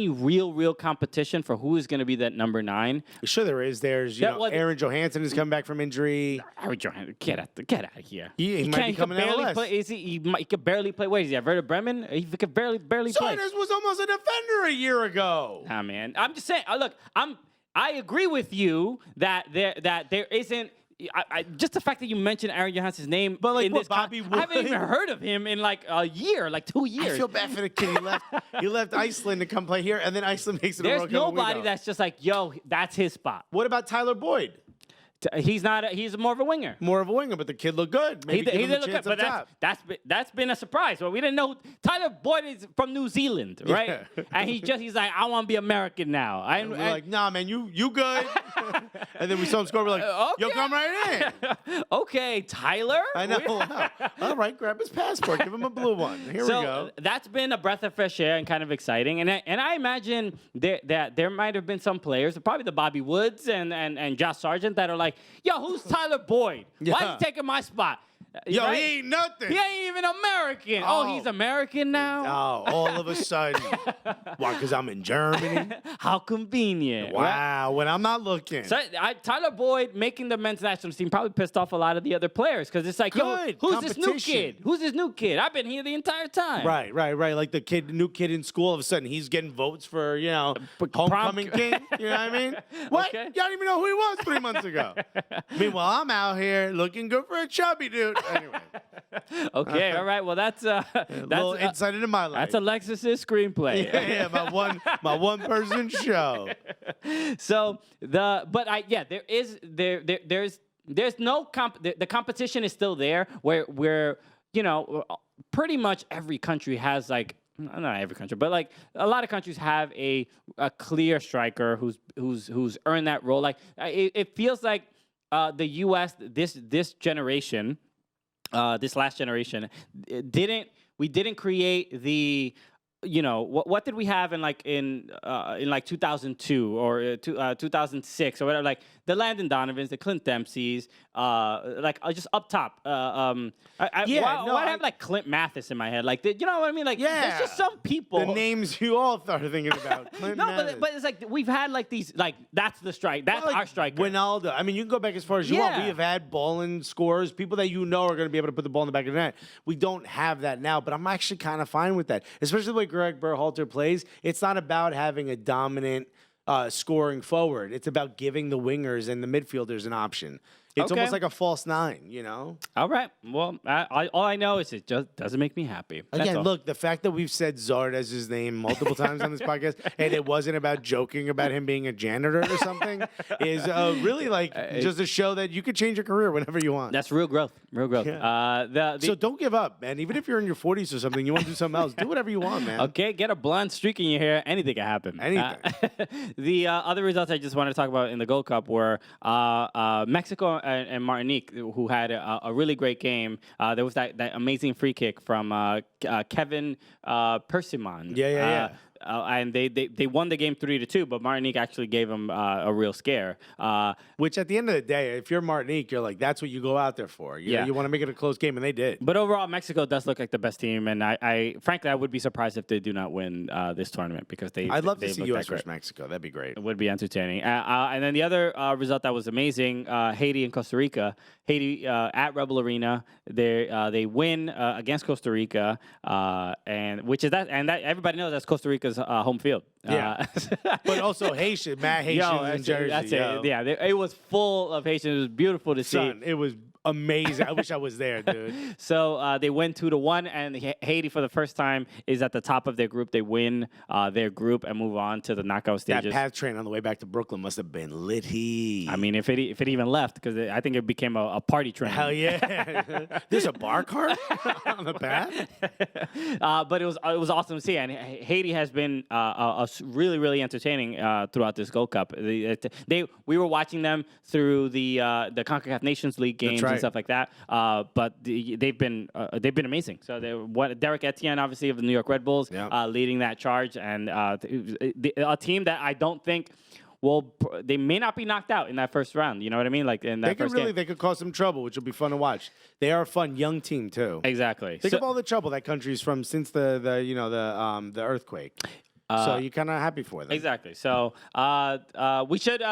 real competition for who is going to be that number 9. Sure there is. There's Aaron Johansson is coming back from injury. Aaron Johansson, get out of here. He might be coming out less. He could barely play. Wait, is he at Werder Bremen? He could barely play. Zardes was almost a defender a year ago. Ah, man. I'm just saying. Look, I agree with you that there isn't. Just the fact that you mentioned Aaron Johansson's name, but in this Bobby I haven't even heard of him in a year, 2 years. I feel bad for the kid. He left Iceland to come play here, and then Iceland makes it. There's nobody that's just yo, that's his spot. What about Tyler Boyd? He's not. He's more of a winger. More of a winger, but the kid looked good. Maybe he did look good, but that's been a surprise. Well, we didn't know Tyler Boyd is from New Zealand, right? Yeah. And he's like, I want to be American now. And we're like, nah, man, you good. And then we saw him score. We're like, okay. Yo, come right in. Okay, Tyler. I know. Wow. All right, grab his passport. Give him a blue one. Here we go. That's been a breath of fresh air and kind of exciting. And I imagine that there might have been some players, probably the Bobby Woods and Josh Sargent, that are like, yo, who's Tyler Boyd? Yeah. Why is he taking my spot? Yo, right? he ain't nothing. He ain't even American. Oh, he's American now? Oh, all of a sudden. Why, because I'm in Germany? How convenient. Right? Wow, when I'm not looking. So Tyler Boyd making the men's national team probably pissed off a lot of the other players because it's like, yo, Good. who's this new Competition. kid? Who's this new kid? I've been here the entire time. Right. Like the new kid in school, all of a sudden he's getting votes for, homecoming king. You know what I mean? What? Okay. Y'all don't even know who he was 3 months ago. Meanwhile, I'm out here looking good for a chubby dude. Anyway. Okay, all right. Well, that's A little insight into my life. that's Alexis's screenplay. yeah, my one person show. So there's no the competition is still there where pretty much every country has like, not every country, but like a lot of countries have a clear striker who's earned that role. Like it feels like the U.S. this generation, this last generation, we didn't create the. What did we have in 2002 or 2006 or whatever, like the Landon Donovans, the Clint Dempseys, just up top. Why have like Clint Mathis in my head? Like, you know what I mean? Like, there's just some people. The names you all started thinking about. Clint Mathis. but it's like we've had like these, like that's the strike. That's our striker. Wijnaldum. I mean, you can go back as far as you want. We have had ball-in scorers, people that are going to be able to put the ball in the back of the net. We don't have that now, but I'm actually kind of fine with that, especially the way Greg Berhalter plays. It's not about having a dominant scoring forward. It's about giving the wingers and the midfielders an option. It's almost like a false nine, All right. Well, all I know is it just doesn't make me happy. That's Again, all. look, the fact that we've said Zardes' name multiple times on this podcast, and it wasn't about joking about him being a janitor or something, is really just a show that you could change your career whenever you want. That's real growth. Real growth. Yeah. So don't give up, man. Even if you're in your 40s or something, you want to do something else, do whatever you want, man. Okay, get a blonde streak in your hair. Anything can happen. Anything. The other results I just wanted to talk about in the Gold Cup were Mexico and Martinique, who had a really great game. There was that amazing free kick from Kevin Persiman. Yeah. And they won the game 3-2, but Martinique actually gave them a real scare. Which at the end of the day, if you're Martinique, you're like, that's what you go out there for. You want to make it a close game, and they did. But overall, Mexico does look like the best team, and I frankly, I would be surprised if they do not win this tournament because I'd love to see U.S. versus Mexico. That'd be great. It would be entertaining. And then the other result that was amazing, Haiti and Costa Rica. Haiti at Rebel Arena, they win against Costa Rica, and everybody knows that's Costa Rica's home field. Yeah. But also Haitians in Jersey. That's it. Yeah, it was full of Haitians. It was beautiful to see. It was amazing. I wish I was there, dude. So they win 2-1, and Haiti for the first time is at the top of their group. They win their group and move on to the knockout stages. That PATH train on the way back to Brooklyn must have been litty. I mean, if it even left, because I think it became a party train. Hell yeah! There's a bar cart on the PATH. But it was awesome to see, and Haiti has been really, really entertaining throughout this Gold Cup. We were watching them through the CONCACAF Nations League games and stuff like that. But they've been amazing. So Derek Etienne, obviously of the New York Red Bulls, leading that charge, and a team that I don't think. Well, they may not be knocked out in that first round. You know what I mean? Like in that first game. They could cause some trouble, which will be fun to watch. They are a fun young team too. Exactly. Think of all the trouble that country's from since the earthquake. So you're kind of happy for them. Exactly. So we should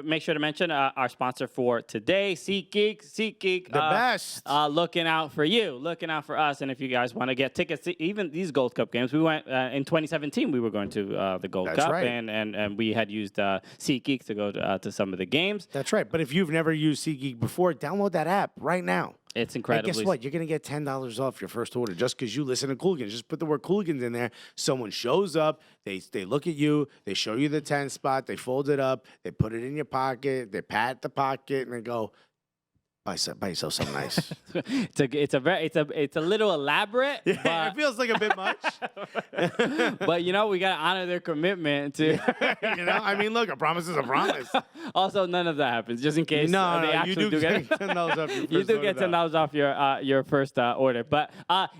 make sure to mention our sponsor for today, SeatGeek. SeatGeek. The best. Looking out for you, looking out for us. And if you guys want to get tickets to even these Gold Cup games, we went in 2017, we were going to the Gold Cup. Right. And we had used SeatGeek to go to some of the games. That's right. But if you've never used SeatGeek before, download that app right now. It's incredible. And guess what? You're going to get $10 off your first order just because you listen to Cooligans. Just put the word Cooligans in there. Someone shows up. They look at you. They show you the 10 spot. They fold it up. They put it in your pocket. They pat the pocket and they go, buy yourself something nice. It's a little elaborate. Yeah, but it feels like a bit much. But we gotta honor their commitment to. I mean, look, a promise is a promise. Also, none of that happens. Just in case. No, they actually you do get $10 off your first order. You do get $10 off your first order. But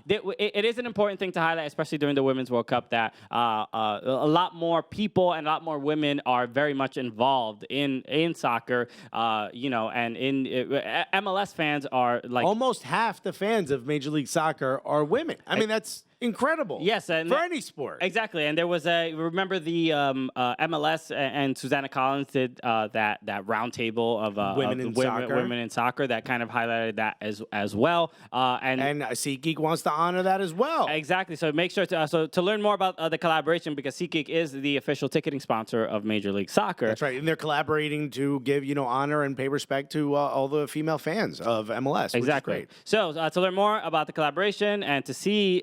it is an important thing to highlight, especially during the Women's World Cup, that a lot more people and a lot more women are very much involved in soccer. And in MLS fans are like Almost half the fans of Major League Soccer are women. I mean, that's incredible. Yes, and for any sport. Exactly, and there was remember the MLS and Susanna Collins did that roundtable of women in soccer that kind of highlighted that as well. And SeatGeek wants to honor that as well. Exactly. So make sure to learn more about the collaboration, because SeatGeek is the official ticketing sponsor of Major League Soccer. That's right, and they're collaborating to give honor and pay respect to all the female fans of MLS. Exactly. Which is great. So to learn more about the collaboration and to see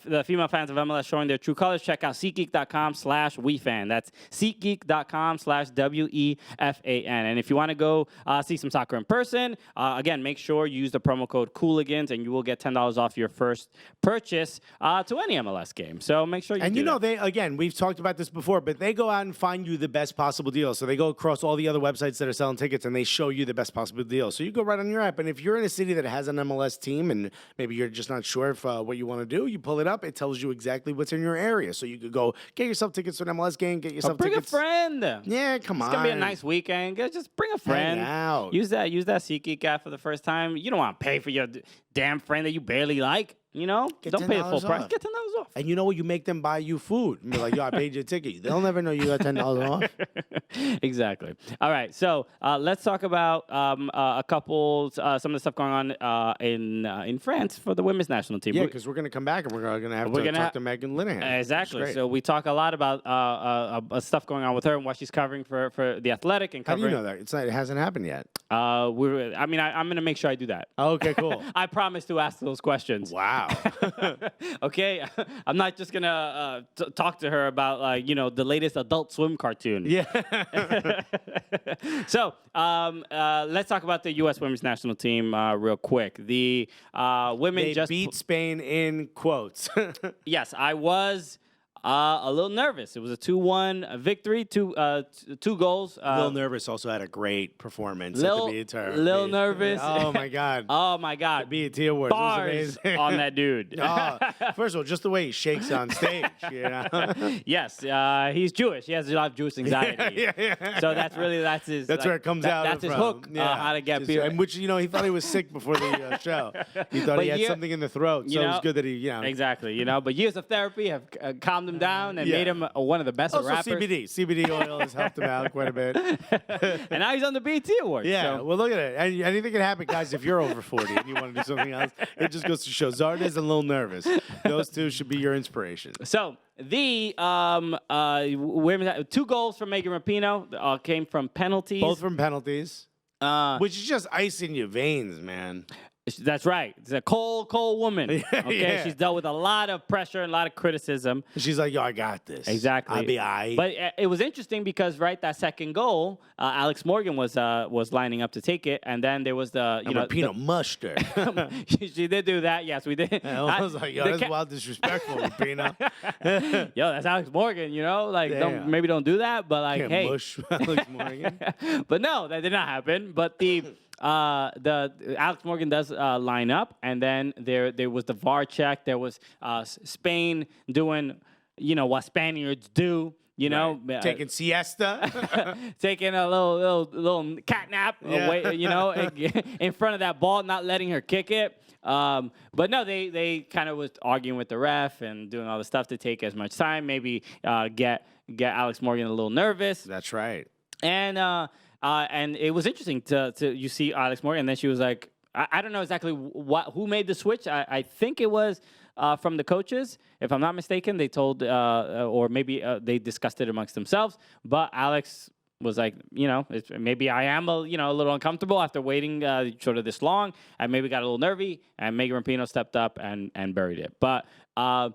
the female fans of MLS showing their true colors, check out SeatGeek.com/WeFan. That's SeatGeek.com/WEFAN. And if you want to go see some soccer in person, again, make sure you use the promo code Cooligans, and you will get $10 off your first purchase to any MLS game. So make sure you. And do that. We've talked about this before, but they go out and find you the best possible deal. So they go across all the other websites that are selling tickets, and they show you the best possible deal. So you go right on your app, and if you're in a city that has an MLS team, and maybe you're just not sure if what you want to do, you pull it up. It tells you exactly what's in your area. So you could go get yourself tickets to an MLS game, get yourself tickets. Bring a friend. Yeah, come on. It's going to be a nice weekend. Just bring a friend. Hang out. Use that SeatGeek app for the first time. You don't want to pay for your damn friend that you barely like. Don't pay the full price. Get $10 off. And you know what? You make them buy you food. And be like, yo, I paid your ticket. They'll never know you got $10 off. Exactly. All right. So let's talk about a couple, some of the stuff going on in France for the women's national team. Yeah, because we're going to come back and we're going to have to talk to Meg Linehan. Exactly. So we talk a lot about stuff going on with her and what she's covering for The Athletic. And covering. How do you know that? It hasn't happened yet. I'm going to make sure I do that. Okay, cool. I promise to ask those questions. Wow. Okay, I'm not just gonna talk to her about the latest Adult Swim cartoon. Yeah. So let's talk about the U.S. women's national team real quick. The women they beat Spain in quotes. Yes, I was. A little nervous. It was a 2-1 victory, two goals. A little nervous. Also had a great performance at the BET. Little nervous. Oh my God. Oh my God. The BET Awards. Bars on that dude. First of all, just the way he shakes on stage. Yes, he's Jewish. He has a lot of Jewish anxiety. Yeah. So that's his. That's where it comes out. That's his hook. How to get people. And which he thought he was sick before the show. He thought he had something in the throat. So it was good that he Exactly. But years of therapy have calmed him down and made him one of the best rappers. CBD oil has helped him out quite a bit. And now he's on the BET Awards. Yeah, so. well, look at it. Anything can happen, guys, if you're over 40 and you want to do something else. It just goes to show. Zardes and a little nervous. Those two should be your inspiration. So the women, 2 goals from Megan Rapinoe came from penalties. Both from penalties, which is just ice in your veins, man. That's right. It's a cold woman. Okay, Yeah. She's dealt with a lot of pressure and a lot of criticism. She's like, yo, I got this. Exactly. I'll be all right. But it was interesting because that second goal, Alex Morgan was lining up to take it, and then there was Rapinoe mushed her. She did do that. Yes, we did. I was like, yo, that's wild disrespectful, Rapinoe. Yo, that's Alex Morgan. Maybe don't do that. But Can't hey, mush Alex Morgan. But no, that did not happen. But the Alex Morgan does line up, and then there was the VAR check. There was Spain doing what Spaniards do. Taking siesta, taking a little cat nap away, in front of that ball, not letting her kick it. But no, they kind of was arguing with the ref and doing all the stuff to take as much time, maybe get Alex Morgan a little nervous. That's right. And it was interesting to you see Alex Morgan, and then she was like, I don't know exactly who made the switch. I think it was from the coaches, if I'm not mistaken. They told, or maybe they discussed it amongst themselves. But Alex was like, maybe I am a little uncomfortable after waiting sort of this long. I maybe got a little nervy, and Megan Rapinoe stepped up and buried it. But my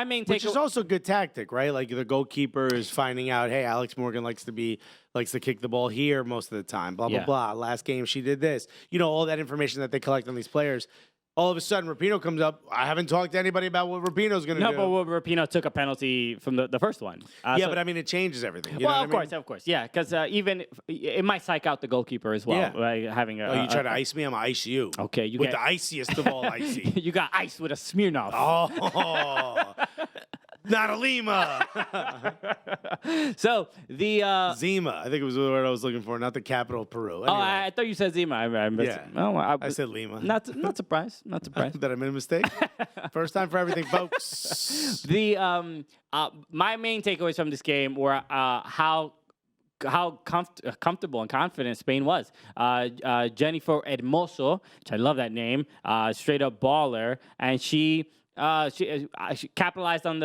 main take, which is also a good tactic, right? Like the goalkeeper is finding out, hey, Alex Morgan likes to kick the ball here most of the time. Blah blah blah. Last game she did this. All that information that they collect on these players. All of a sudden, Rapinoe comes up. I haven't talked to anybody about what Rapinoe's going to do. No, but Rapinoe took a penalty from the first one. But I mean, it changes everything. Of course, yeah. Because even it might psych out the goalkeeper as well. Right? Having you try to ice me, I'm going to ice you. Okay, with the iciest of all icy. You got ice with a Smirnoff. Oh. Not a Lima. So the Zima. I think it was the word I was looking for, not the capital of Peru. oh, Anyway. I thought you said Zima. I missed Yeah. it. Oh, I said Lima. not surprised. Not surprised. That I made a mistake. First time for everything, folks. The my main takeaways from this game were how comfortable and confident Spain was. Jennifer Hermoso, which I love that name, straight up baller, and she capitalized on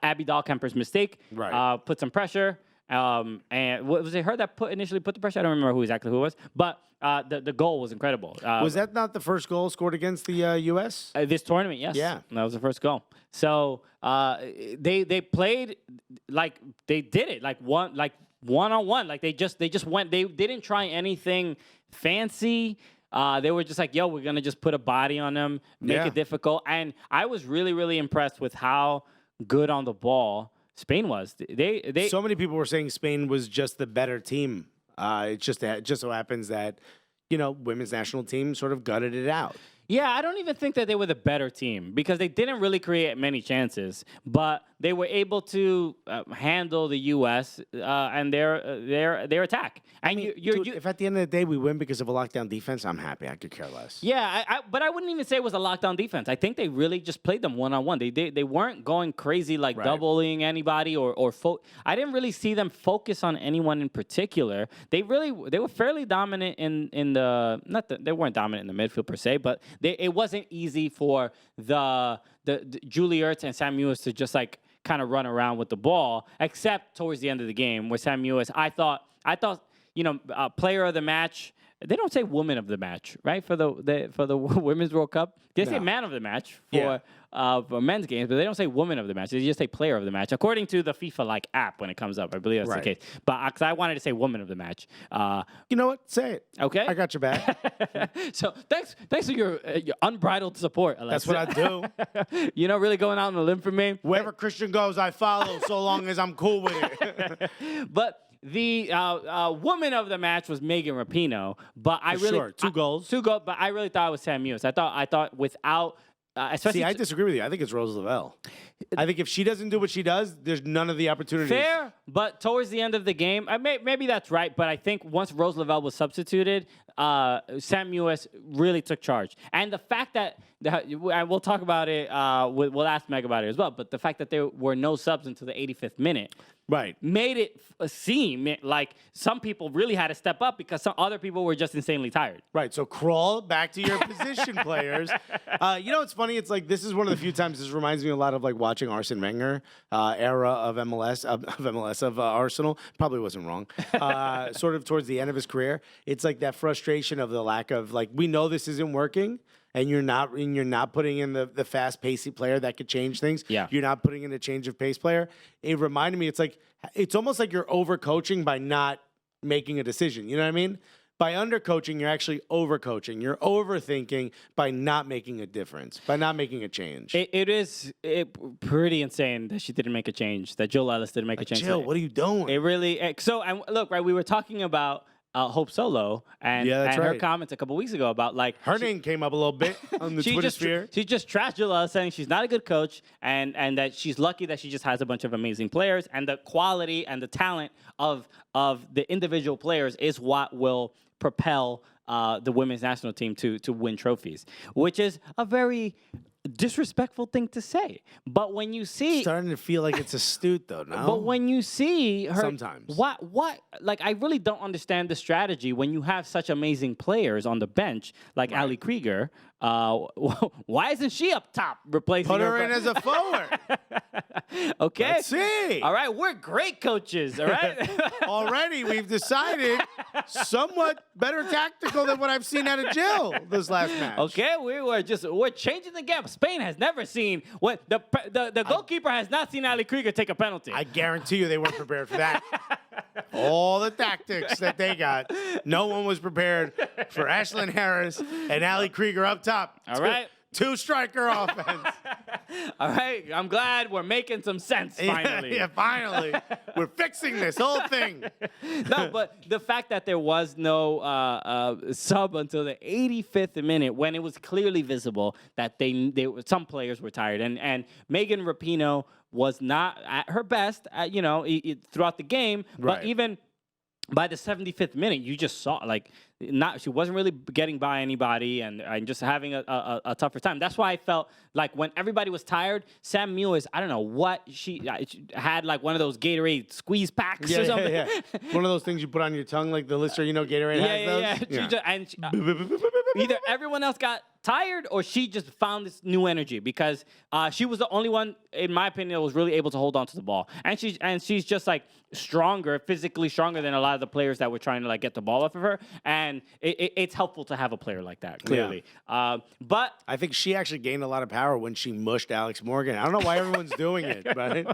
Abby Dahlkemper's mistake. Right. Put some pressure. And was it her that initially put the pressure? I don't remember who it was, but the goal was incredible. Was that not the first goal scored against the U.S.? This tournament? Yes. Yeah. That was the first goal. So they played like they did it like one on one. Like they just went. They didn't try anything fancy. They were just like, yo, we're going to just put a body on them, make it difficult. And I was really, really impressed with how good on the ball Spain was. They So many people were saying Spain was just the better team. It just so happens that, women's national team sort of gutted it out. Yeah, I don't even think that they were the better team because they didn't really create many chances, but they were able to handle the U.S. And their attack. And Dude, if at the end of the day we win because of a lockdown defense, I'm happy. I could care less. Yeah, but I wouldn't even say it was a lockdown defense. I think they really just played them one-on-one. They weren't going crazy like doubling anybody or I didn't really see them focus on anyone in particular. They were fairly dominant in the they weren't dominant in the midfield per se, but it wasn't easy for the Julie Ertz and Sam Mewis to just like kind of run around with the ball, except towards the end of the game where Sam Mewis, I thought player of the match. They don't say woman of the match, right? For the Women's World Cup, they say man of the match for men's games, but they don't say woman of the match. They just say player of the match, according to the FIFA app when it comes up. I believe that's the case. But because I wanted to say woman of the match. You know what? Say it. Okay, I got your back. So thanks for your unbridled support, Alexa. That's what I do. Really going out on a limb for me. Wherever Christian goes, I follow, so long as I'm cool with it. But the woman of the match was Megan Rapinoe, but two goals. But I really thought it was Sam Mewis. I thought without, especially. See, I disagree with you. I think it's Rose Lavelle. I think if she doesn't do what she does, there's none of the opportunities. Fair, but towards the end of the game, maybe that's right. But I think once Rose Lavelle was substituted, Sam Mewis really took charge, and the fact that we'll talk about it. We'll ask Meg about it as well. But the fact that there were no subs until the 85th minute. Right. Made it seem like some people really had to step up because some other people were just insanely tired. Right. So crawl back to your position players. It's funny. It's like this is one of the few times this reminds me a lot of like watching Arsene Wenger era of MLS, Arsenal. Probably wasn't wrong. Sort of towards the end of his career. It's like that frustration of the lack of like, we know this isn't working. And you're not putting in the fast pacey player that could change things. Yeah. You're not putting in a change of pace player. It reminded me, it's almost like you're overcoaching by not making a decision. You know what I mean? By undercoaching, you're actually overcoaching. You're overthinking by not making a difference, by not making a change. It is pretty insane that she didn't make a change, that Jill Ellis didn't make a change. Jill, what are you doing? It really look, we were talking about Hope Solo and her comments a couple weeks ago about like her name came up a little bit on the Twitter sphere. She just trashed Jill Ellis, saying she's not a good coach and that she's lucky that she just has a bunch of amazing players, and the quality and the talent of the individual players is what will propel the women's national team to win trophies, which is a very disrespectful thing to say. But when you see, starting to feel like it's astute though. No, but when you see her, sometimes what like I really don't understand the strategy when you have such amazing players on the bench like Ali Krieger. Why isn't she up top replacing Put her? her in as a forward. Okay. Let's see. All right, we're great coaches. All right. Already, we've decided somewhat better tactical than what I've seen out of Jill this last match. Okay, we're changing the game. Spain has never seen when the goalkeeper has not seen Ali Krieger take a penalty. I guarantee you they weren't prepared for that. All the tactics that they got, no one was prepared for Ashlyn Harris and Ali Krieger up top. All right. Two striker offense. All right, I'm glad we're making some sense finally. Yeah, finally. We're fixing this whole thing. No, but the fact that there was no sub until the 85th minute, when it was clearly visible that some players were tired, and Megan Rapinoe was not at her best, throughout the game, Right. but even by the 75th minute, you just saw she wasn't really getting by anybody and just having a tougher time. That's why I felt like when everybody was tired, Sam Mewis, I don't know what she had, like one of those Gatorade squeeze packs or something. Yeah. One of those things you put on your tongue, like the Lister, Gatorade has those. Either everyone else got tired or she just found this new energy because she was the only one, in my opinion, that was really able to hold on to the ball. And she's just like physically stronger than a lot of the players that were trying to like get the ball off of her. And it's helpful to have a player like that, clearly. Yeah. But I think she actually gained a lot of power when she mushed Alex Morgan. I don't know why everyone's doing it, right?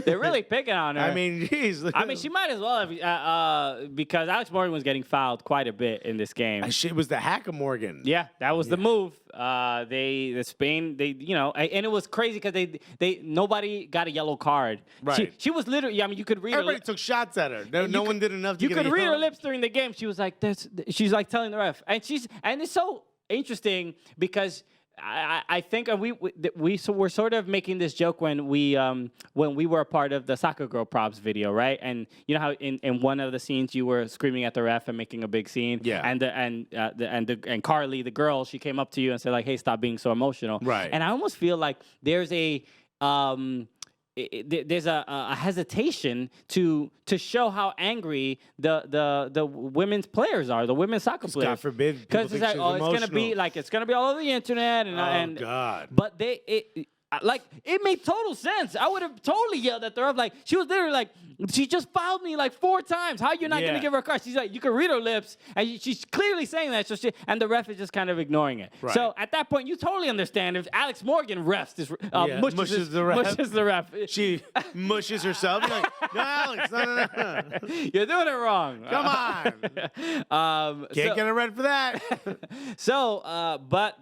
They're really picking on her. I mean, geez. I mean, she might as well have, because Alex Morgan was getting fouled quite a bit in this game. It was the hack of Morgan. Yeah, that was the move. Spain, and it was crazy because nobody got a yellow card. Right. She was literally, I mean, you could read Everybody took shots at her. No one did enough to you get a could read yellow. her lips during the game. She was like, she's like telling the ref. And it's so interesting because I think we're sort of making this joke when we were a part of the Soccer Girl props video, right? And you know how in one of the scenes you were screaming at the ref and making a big scene, yeah. And Carly, the girl, she came up to you and said like, "Hey, stop being so emotional." Right. And I almost feel like there's a hesitation to show how angry the women's players are, the women's soccer players. God forbid, because it's like, it's gonna be all over the internet, and God. But it made total sense. I would have totally yelled at the ref. Like, she was literally like, she just fouled me like 4 times. How are you not going to give her a card? She's like, you can read her lips. And she's clearly saying that. And the ref is just kind of ignoring it. Right. So at that point, you totally understand if Alex Morgan mushes the ref. She mushes herself. You're like, no, Alex, no. You're doing it wrong. Come on. Can't get a red for that. So, but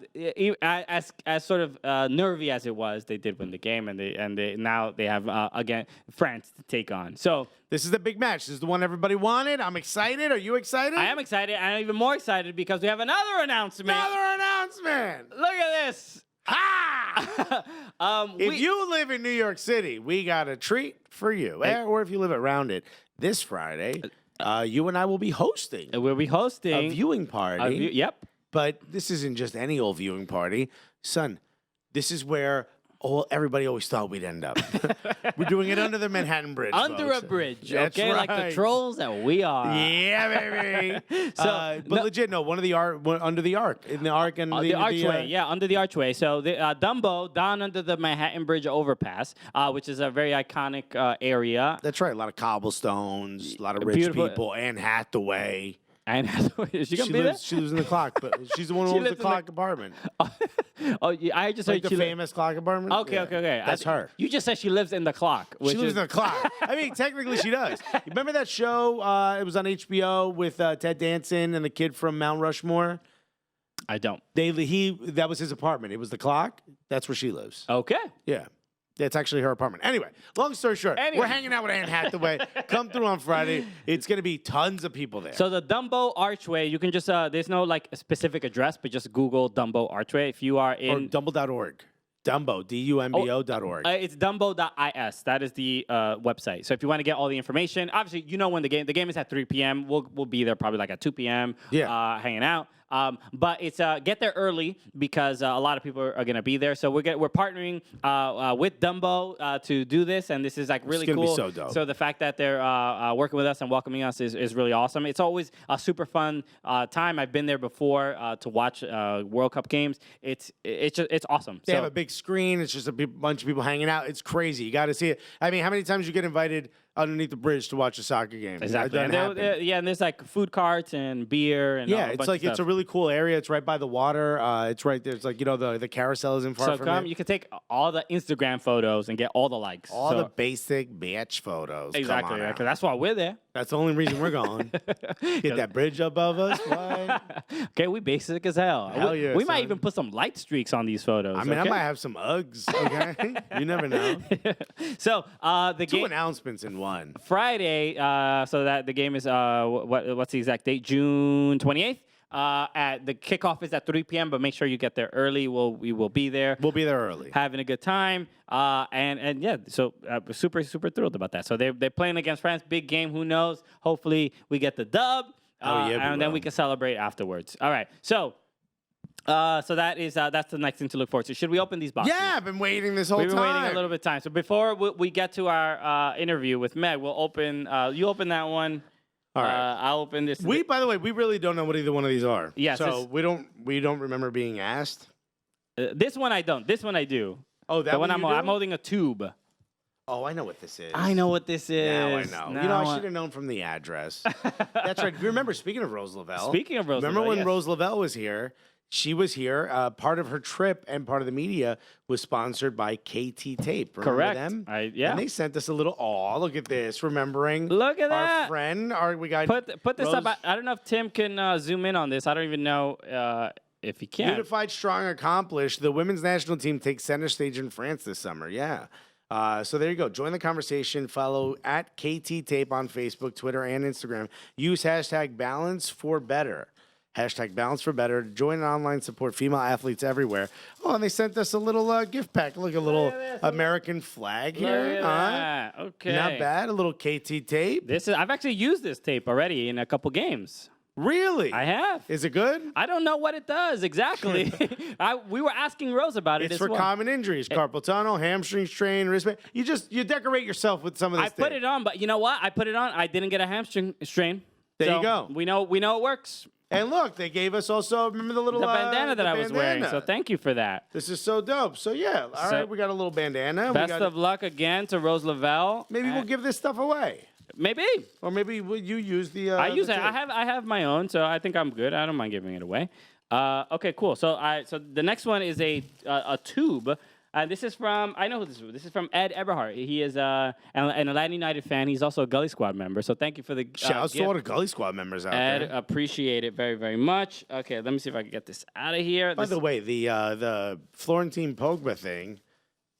as sort of nervy as it was, they did win the game, and they now they have again France to take on. So this is the big match. This is the one everybody wanted. I'm excited. Are you excited? I am excited. I'm even more excited because we have another announcement. Look at this. Ha! If you live in New York City, we got a treat for you. Or if you live around it, this Friday, you and I will be hosting. We'll be hosting a viewing party. Yep. But this isn't just any old viewing party. Son, this is where everybody always thought we'd end up. We're doing it under the Manhattan Bridge. Under folks. a bridge, That's okay? right. Like the trolls that we are. Yeah, baby. Legit, no, under the arc, under the archway. Yeah, under the archway. So the Dumbo down under the Manhattan Bridge overpass, which is a very iconic area. That's right. A lot of cobblestones, a lot of rich Beautiful. people. Anne Hathaway. Anne Hathaway, is she gonna be there? She lives in the clock, but she's the one who owns the clock apartment. Oh, yeah, I just Like heard the famous clock apartment. Okay, Yeah. okay. That's her. You just said she lives in the clock. She lives in the clock. I mean, technically she does. You remember that show? It was on HBO with Ted Danson and the kid from Mount Rushmore. I don't. That was his apartment. It was the clock. That's where she lives. Okay. Yeah. It's actually her apartment. Anyway, long story short, we're hanging out with Anne Hathaway. Come through on Friday. It's going to be tons of people there. So the Dumbo Archway, you can just, there's no like specific address, but just Google Dumbo Archway. If you are in... Or Dumbo.org. Dumbo, Dumbo.org. It's Dumbo.is. That is the website. So if you want to get all the information, obviously, you know when the game is at 3 p.m. We'll be there probably like at 2 p.m. Hanging out. But it's get there early because a lot of people are going to be there. So we're partnering with Dumbo to do this, and this is like really cool. It's going to be so dope. So the fact that they're working with us and welcoming us is really awesome. It's always a super fun time. I've been there before to watch World Cup games. It's awesome. They have a big screen. It's just a bunch of people hanging out. It's crazy. You got to see it. I mean, how many times you get invited underneath the bridge to watch a soccer game. Exactly. It doesn't happen. And there's like food carts and beer and Yeah, a it's bunch like of it's a stuff. really cool area. It's right by the water. It's right there. It's like the carousel isn't far So from come, it. you can take all the Instagram photos and get all the likes. All So- the basic bitch photos. exactly. Come on Because out. that's why we're there. That's the only reason we're going. Get that bridge above us. What? Okay, we basic as hell. Hell yeah, we might son. even put some light streaks on these photos. I mean, I okay? might have some Uggs. Okay, you never know. So the 2 game announcements in one. Friday. So that the game is what's the exact date? June 28th. At the kickoff is at 3 p.m. But make sure you get there early. We will be there. We'll be there early. Having a good time. And yeah, so we're super thrilled about that. So they're playing against France. Big game. Who knows? Hopefully we get the dub. Oh, yeah, we and then will. we can celebrate afterwards. All right. So that's the next thing to look forward to. Should we open these boxes? Yeah, I've been waiting this whole We've been time. waiting a little bit of time. So before we get to our interview with Meg, we'll open. You open that one. All right. I'll open this. By the way, we really don't know what either one of these are. Yes, So we don't remember being asked. This one I don't. This one I do. Oh, that The one one you I'm do? holding a tube. Oh, I know what this is. I know what this is. Now I know. Now You know, I should have known from the address. That's right. Remember, speaking of Rose Lavelle. Speaking of Rose remember Lavelle, when yes. Rose Lavelle was here? She was here. Part of her trip and part of the media was sponsored by KT Tape. Remember Correct. them? Yeah. And they sent us a little. Oh, look at this! Remembering. Look at our that. friend. We got Put this Rose, up. I don't know if Tim can zoom in on this. I don't even know if he can. Unified, strong, accomplished. The women's national team takes center stage in France this summer. Yeah. So there you go. Join the conversation. Follow at KT Tape on Facebook, Twitter, and Instagram. Use hashtag Balance for Better. Hashtag Balance for Better. Join and online support female athletes everywhere. Oh, and they sent us a little gift pack. Look, a little American flag here. Look at that. Okay. Not bad. A little KT Tape. I've actually used this tape already in a couple games. Really? I have. Is it good? I don't know what it does exactly. We were asking Rose about it. It's as for well. common injuries, carpal tunnel, hamstring strain, wristband. You decorate yourself with some of this. I put it on, but you know what? I put it on. I didn't get a hamstring strain. There you So go. We know it works. And look, they gave us also, remember the little The bandana that the I was wearing. bandana. So thank you for that. This is so dope. So yeah, all right, we got a little bandana. Best of luck again to Rose Lavelle. Maybe we'll give this stuff away, Maybe. or maybe you use the. I use the it. tape. I have my own, so I think I'm good. I don't mind giving it away. Okay, cool. So the next one is a tube. This is from, I know who this is. This is from Ed Eberhardt. He is an Atlanta United fan. He's also a Gully Squad member. So thank you for the Shouts to gift. all the Gully Squad members out Ed, there. appreciate it very, very much. Okay, let me see if I can get this out of here. By the way, the Florentine Pogba thing.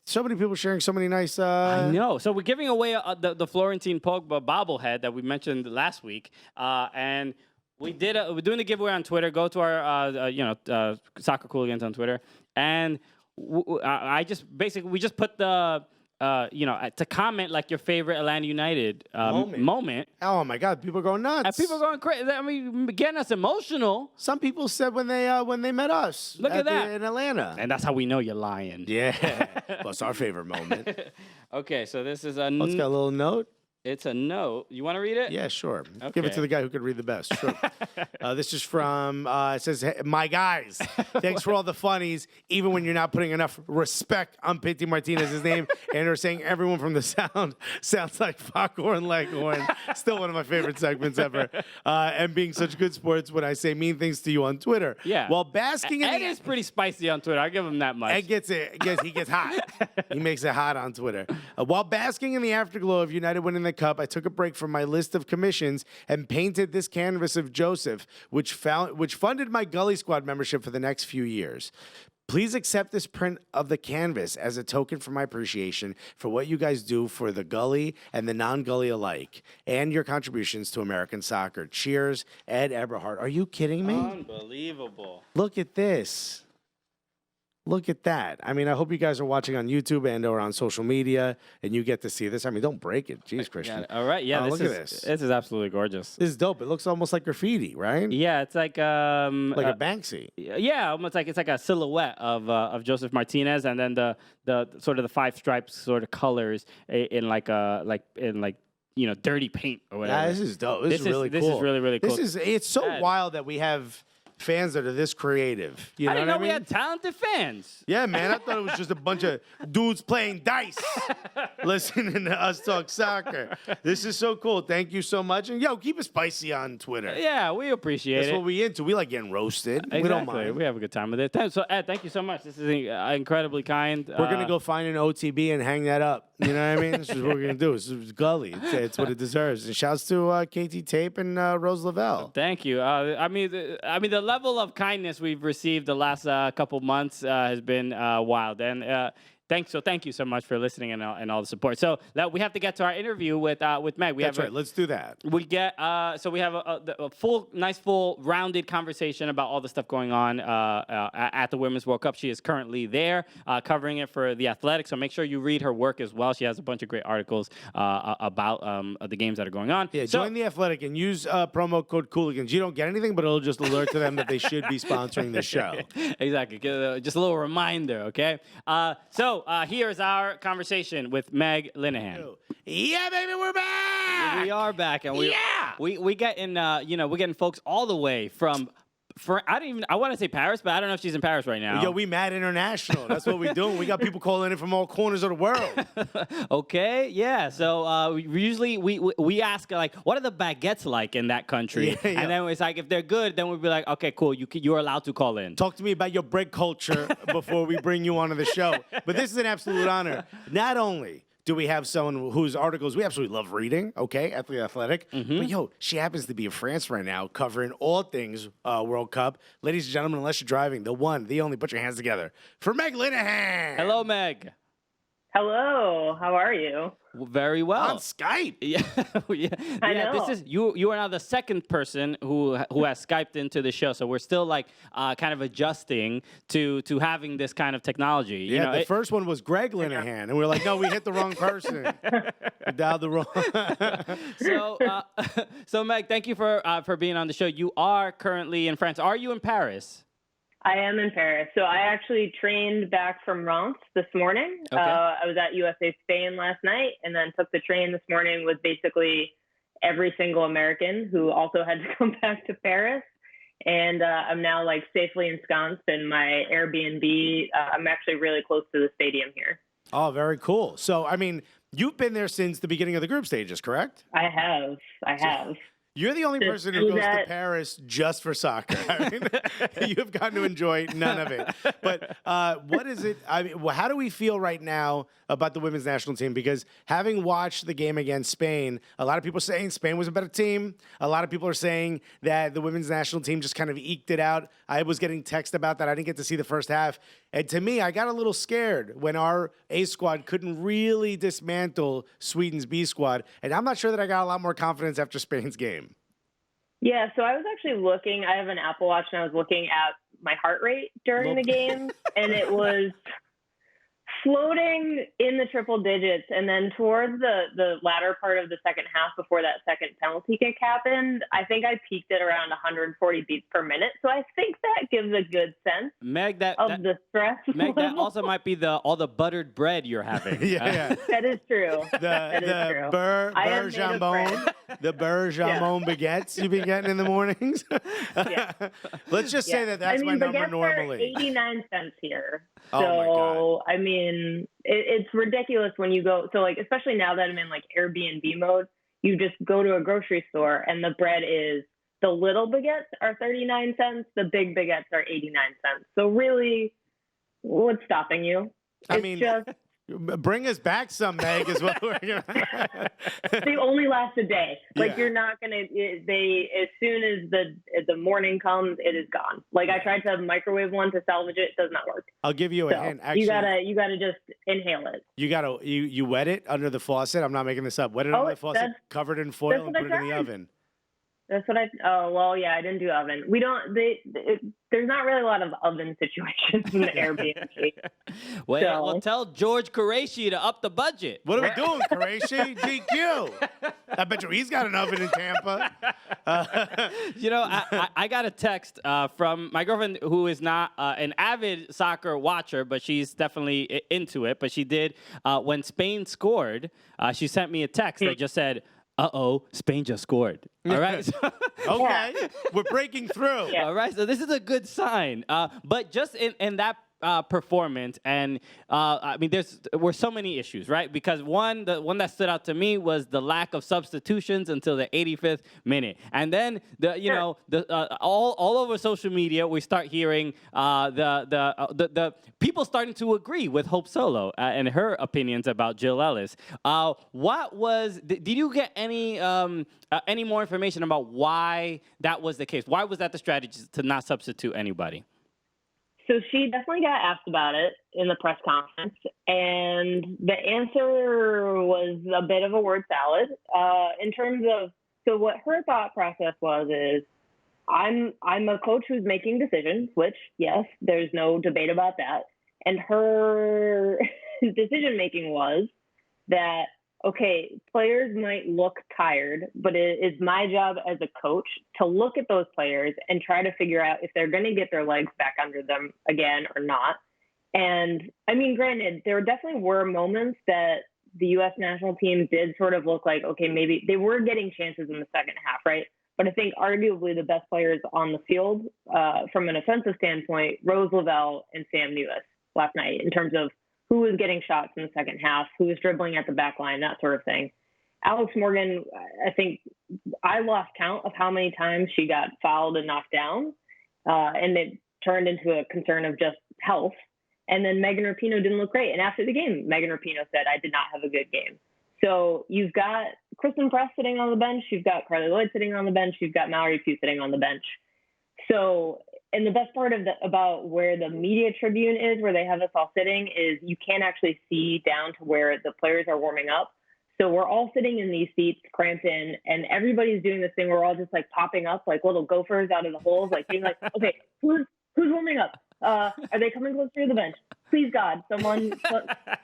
So many people sharing so many nice. I know. So we're giving away the Florentine Pogba bobblehead that we mentioned last week, and we're doing the giveaway on Twitter. Go to our Soccer Cooligans on Twitter, and we just put the to comment like your favorite Atlanta United moment. Oh my God, people are going nuts. And people going crazy. I mean, getting us emotional. Some people said when they met us. Look at that. in Atlanta. And that's how we know you're lying. Yeah, that's our favorite moment. Okay, so this is Let's get a little note. it's a note. You want to read it? Yeah, sure. Give it Okay. to the guy who could read the best. Sure. This is from, it says, hey, my guys, thanks for all the funnies, even when you're not putting enough respect on Pity Martinez's name, and are saying everyone from the sound sounds like Foghorn Leghorn. Still one of my favorite segments ever. And being such good sports when I say mean things to you on Twitter. Yeah. While basking in Ed the... is pretty spicy on Twitter. I'll give him that much. Ed he gets hot. He makes it hot on Twitter. While basking in the afterglow of United winning the Cup, I took a break from my list of commissions and painted this canvas of Joseph, which funded my Gully Squad membership for the next few years. Please accept this print of the canvas as a token for my appreciation for what you guys do for the Gully and the non-Gully alike, and your contributions to American soccer. Cheers, Ed Eberhardt. Are you kidding me? Unbelievable. Look at this. Look at that. I mean, I hope you guys are watching on YouTube and or on social media, and you get to see this. I mean, don't break it. Jeez, Christian. All right. Yeah. Look at this. This is absolutely gorgeous. This is dope. It looks almost like graffiti, right? Yeah, it's like Like a Banksy. yeah, almost like it's like a silhouette of Joseph Martinez, and then the sort of the five stripes sort of colors in dirty paint or whatever. Yeah, this is dope. This is really cool. This is really, really cool. It's so Ed. wild that we have fans that are this creative. You know I didn't what know I mean? we had talented fans. Yeah, man. I thought it was just a bunch of dudes playing dice, listening to us talk soccer. This is so cool. Thank you so much. And, yo, keep it spicy on Twitter. Yeah, we appreciate That's it. what we into. We like getting roasted. Exactly. We don't mind. We have a good time with it. So, Ed, thank you so much. This is incredibly kind. We're going to go find an OTB and hang that up. You know what I mean? This is what we're going to do. It's gully. It's what it deserves. And shouts to KT Tape and Rose Lavelle. Thank you. I mean, the level of kindness we've received the last couple months has been wild. And thank you so much for listening and all the support. So we have to get to our interview with Meg. That's right. Let's do that. We get so we have a full rounded conversation about all the stuff going on at the Women's World Cup. She is currently there covering it for The Athletic. So make sure you read her work as well. She has a bunch of great articles about the games that are going on. Yeah, join The Athletic and use promo code Cooligans. You don't get anything, but it'll just alert to them that they should be sponsoring the show. Exactly. Just a little reminder, okay? So here's our conversation with Meg Linehan. Yeah, baby, we're back. We are back, and we getting we're getting folks all the way from I want to say Paris, but I don't know if she's in Paris right now. Yo, we mad international. That's what we doing. We got people calling in from all corners of the world. Okay, yeah. So we ask like, what are the baguettes like in that country? Yeah. And then it's like, if they're good, then we'd be like, okay, cool. You're allowed to call in. Talk to me about your bread culture before we bring you onto the show. But this is an absolute honor. Not only do we have someone whose articles we absolutely love reading, okay, at The Athletic. But, yo, she happens to be in France right now covering all things World Cup. Ladies and gentlemen, unless you're driving, the one, the only, put your hands together for Meg Linehan. Hello, Meg. Hello, how are you? Very well. On Skype. Yeah, I know. This is you are now the second person who has Skyped into the show, so we're still like kind of adjusting to having this kind of technology. Yeah, the first one was Greg Linehan, and we're like, no, we hit the wrong person. We dialed the wrong. So Meg, thank you for being on the show. You are currently in France. Are you in Paris? I am in Paris. So I actually trained back from Reims this morning. Okay. I was at USA Spain last night and then took the train this morning with basically every single American who also had to come back to Paris. And I'm now like safely ensconced in my Airbnb. I'm actually really close to the stadium here. Oh, very cool. So, I mean, you've been there since the beginning of the group stages, correct? I have. You're the only person who goes to Paris just for soccer. I mean, you've gotten to enjoy none of it. But what is it? I mean, how do we feel right now about the women's national team? Because having watched the game against Spain, a lot of people are saying Spain was a better team. A lot of people are saying that the women's national team just kind of eked it out. I was getting text about that. I didn't get to see the first half. And to me, I got a little scared when our A squad couldn't really dismantle Sweden's B squad. And I'm not sure that I got a lot more confidence after Spain's game. Yeah, so I was actually looking. I have an Apple Watch, and I was looking at my heart rate during the game, and it was floating in the triple digits. And then towards the latter part of the second half, before that second penalty kick happened, I think I peaked at around 140 beats per minute. So I think that gives a good sense Meg, the stress. Meg, that also might be all the buttered bread you're having. Yeah. That is true. The beurre jambon, the beurre jambon baguettes you've been getting in the mornings. Yeah. Let's just say that's my number normally. 89 cents here. So, Oh my God. I mean, it's ridiculous when you go. So, like, especially now that I'm in like Airbnb mode, you just go to a grocery store and the bread is, the little baguettes are 39 cents. The big baguettes are 89 cents. So really, what's stopping you? Bring us back some, Meg, is what we're gonna. They only last a day. Like, Yeah. you're not gonna. As soon as the morning comes, it is gone. Like, I tried to microwave one to salvage it. It does not work. I'll give you a So hint. Actually, you gotta just inhale it. you wet it under the faucet. I'm not making this up. Wet it under the faucet, covered in foil, that's and what put I it in the tried. oven. That's what I didn't do oven. We don't, there's not really a lot of oven situations in the Airbnb. Well, tell George Qureshi to up the budget. What are we doing, Qureshi? GQ. I bet you he's got an oven in Tampa. I got a text from my girlfriend, who is not an avid soccer watcher, but she's definitely into it. But she did, when Spain scored, she sent me a text that just said, Spain just scored. All right. Okay, we're breaking through. Yeah. All right, so this is a good sign. But just in that performance, and I mean, there were so many issues, right? Because the one that stood out to me was the lack of substitutions until the 85th minute, and then all over social media we start hearing the people starting to agree with Hope Solo and her opinions about Jill Ellis. Did you get any more information about why that was the case? Why was that the strategy to not substitute anybody? So she definitely got asked about it in the press conference, and the answer was a bit of a word salad in terms of, so what her thought process is, I'm a coach who's making decisions, which, yes, there's no debate about that. And her decision making was that, okay, players might look tired, but it is my job as a coach to look at those players and try to figure out if they're going to get their legs back under them again or not. And I mean, granted, there definitely were moments that the U.S. national team did sort of look like, okay, maybe they were getting chances in the second half, right? But I think arguably the best players on the field from an offensive standpoint, Rose Lavelle and Sam Mewis last night, in terms of who was getting shots in the second half, who was dribbling at the back line, that sort of thing. Alex Morgan, I think I lost count of how many times she got fouled and knocked down, and it turned into a concern of just health. And then Megan Rapinoe didn't look great. And after the game, Megan Rapinoe said, I did not have a good game. So you've got Kristen Press sitting on the bench, you've got Carly Lloyd sitting on the bench, you've got Mallory Pugh sitting on the bench. So, and the best part of about where the media tribune is, where they have us all sitting, is you can't actually see down to where the players are warming up. So we're all sitting in these seats cramped in, and everybody's doing this thing. We're all just like popping up like little gophers out of the holes, like being like, okay, who's warming up? Are they coming closer to the bench? Please, God, someone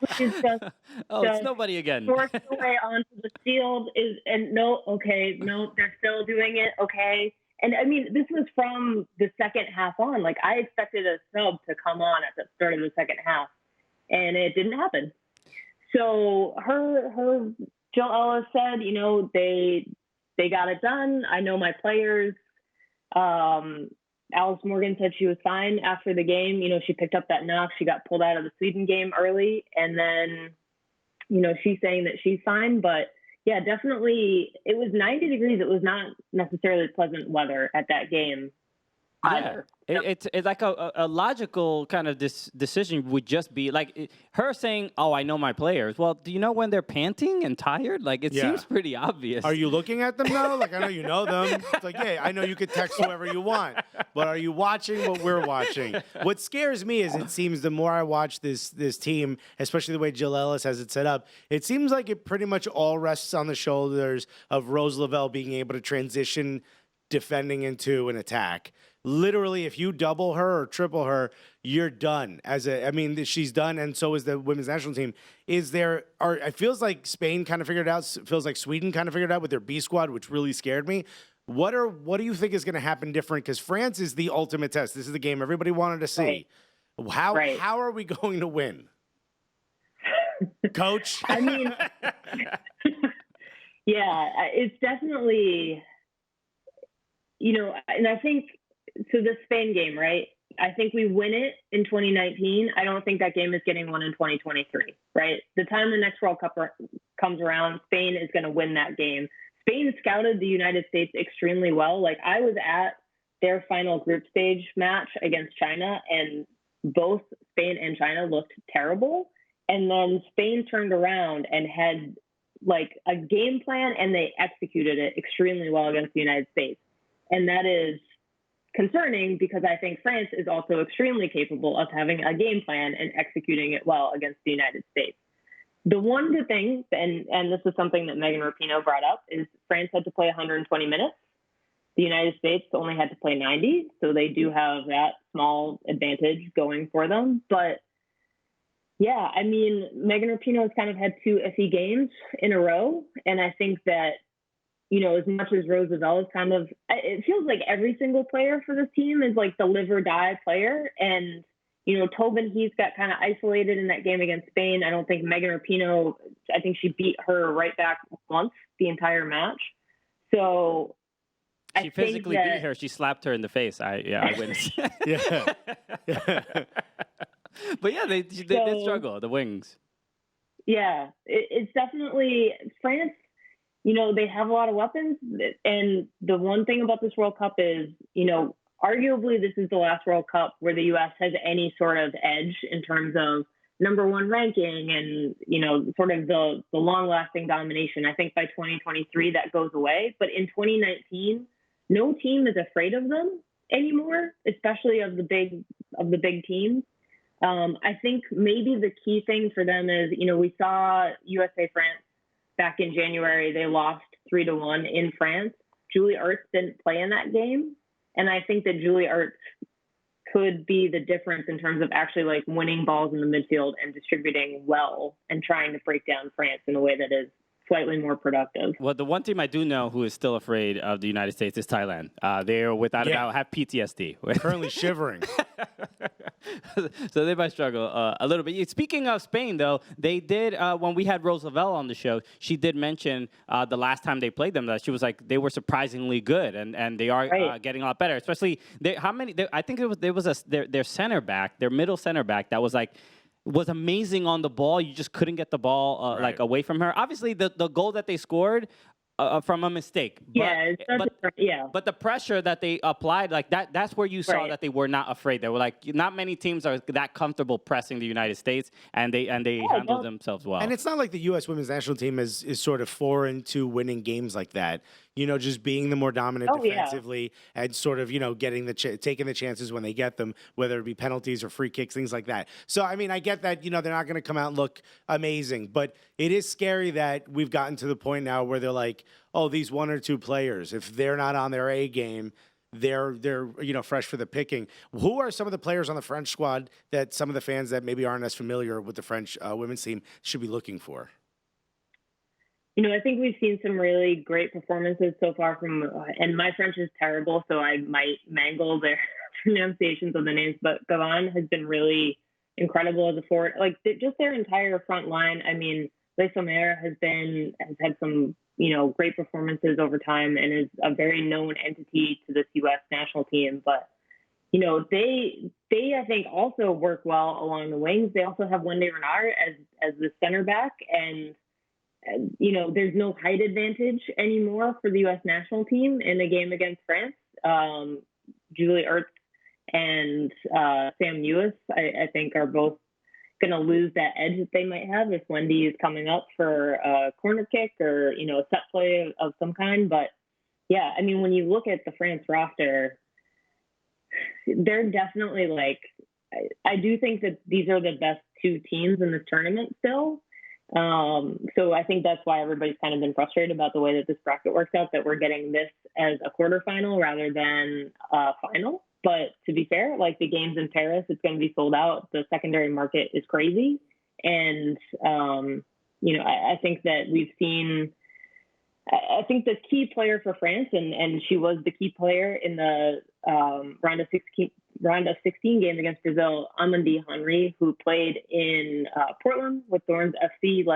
please just it's nobody again. Force their way onto the field no, they're still doing it. Okay. And I mean, this was from the second half on. Like, I expected a sub to come on at the start of the second half, and it didn't happen. So her Jill Ellis said, they got it done. I know my players. Alice Morgan said she was fine after the game. She picked up that knock. She got pulled out of the Sweden game early, and then, she's saying that she's fine, but yeah, definitely. It was 90 degrees. It was not necessarily pleasant weather at that game either. Yeah. It's like a logical kind of decision would just be like her saying, "Oh, I know my players." Well, do you know when they're panting and tired? Like, it seems pretty obvious. Are you looking at them though? Like, I know you know them. It's like, yeah, I know you could text whoever you want, but are you watching what we're watching? What scares me is it seems the more I watch this team, especially the way Jill Ellis has it set up, it seems like it pretty much all rests on the shoulders of Rose Lavelle being able to transition defending into an attack. Literally, if you double her or triple her, you're done. She's done, and so is the women's national team. It feels like Spain kind of figured it out. Feels like Sweden kind of figured it out with their B squad, which really scared me. What do you think is going to happen different? Because France is the ultimate test. This is the game everybody wanted to see. Right. How are we going to win? Coach? I mean, yeah, it's definitely, and I think, so the Spain game, right? I think we win it in 2019. I don't think that game is getting won in 2023, right? The time the next World Cup comes around, Spain is going to win that game. Spain scouted the United States extremely well. Like, I was at their final group stage match against China, and both Spain and China looked terrible. And then Spain turned around and had like a game plan, and they executed it extremely well against the United States. And that is concerning because I think France is also extremely capable of having a game plan and executing it well against the United States. The one good thing, and this is something that Megan Rapinoe brought up, is France had to play 120 minutes. The United States only had to play 90, so they do have that small advantage going for them. But yeah, I mean, Megan Rapinoe has kind of had two iffy games in a row, and I think that, as much as Rose Lavelle is kind of, it feels like every single player for this team is like the live or die player. And, Tobin Heath got kind of isolated in that game against Spain. I don't think Megan Rapinoe, I think she beat her right back once the entire match. So she physically beat her. She slapped her in the face. I witnessed. Yeah. But yeah, they did struggle, the Wings. Yeah, it's definitely France. They have a lot of weapons. And the one thing about this World Cup is, arguably this is the last World Cup where the U.S. has any sort of edge in terms of number one ranking and, sort of the long-lasting domination. I think by 2023 that goes away. But in 2019, no team is afraid of them anymore, especially of the big teams. I think maybe the key thing for them is, we saw USA France back in January. They lost 3-1 in France. Julie Ertz didn't play in that game. And I think that Julie Ertz could be the difference in terms of actually like winning balls in the midfield and distributing well and trying to break down France in a way that is slightly more productive. Well, the one team I do know who is still afraid of the United States is Thailand. They are without a doubt have PTSD. Currently shivering. So they might struggle a little bit. Speaking of Spain, though, they did, when we had Rose Lavelle on the show, she did mention the last time they played them that she was like, they were surprisingly good and they are getting a lot better. Especially, I think there was their center back, their middle center back that was amazing on the ball. You just couldn't get the ball away from her. Obviously, the goal that they scored from a mistake. But the pressure that they applied, that's where you saw that they were not afraid. They were not many teams are that comfortable pressing the United States, and they handled themselves well. And it's not like the U.S. women's national team is sort of foreign to winning games like that. Just being the more dominant defensively and sort of, getting taking the chances when they get them, whether it be penalties or free kicks, things like that. So, I mean, I get that, they're not going to come out and look amazing, but it is scary that we've gotten to the point now where they're like, oh, these one or two players, if they're not on their A game, they're fresh for the picking. Who are some of the players on the French squad that some of the fans that maybe aren't as familiar with the French women's team should be looking for? I think we've seen some really great performances so far and my French is terrible, so I might mangle their pronunciations of the names, but Gavin has been really incredible as a forward. Just their entire front line. I mean, Le Sommer has had some, great performances over time and is a very known entity to this U.S. national team. But, they I think also work well along the wings. They also have Wendy Renard as the center back, and there's no height advantage anymore for the U.S. national team in a game against France. Julie Ertz and Sam Ewis, I think, are both going to lose that edge that they might have if Wendy is coming up for a corner kick or, a set play of some kind. But, yeah, I mean, when you look at the France roster, they're definitely I do think that these are the best two teams in this tournament still. So I think that's why everybody's kind of been frustrated about the way that this bracket works out, that we're getting this as a quarterfinal rather than a final. But to be fair, the games in Paris, it's going to be sold out. The secondary market is crazy. And, I think that we've seen, I think the key player for France, and she was the key player in the round of 16 game against Brazil, Amandie Henry, who played in Portland with Thorns FC.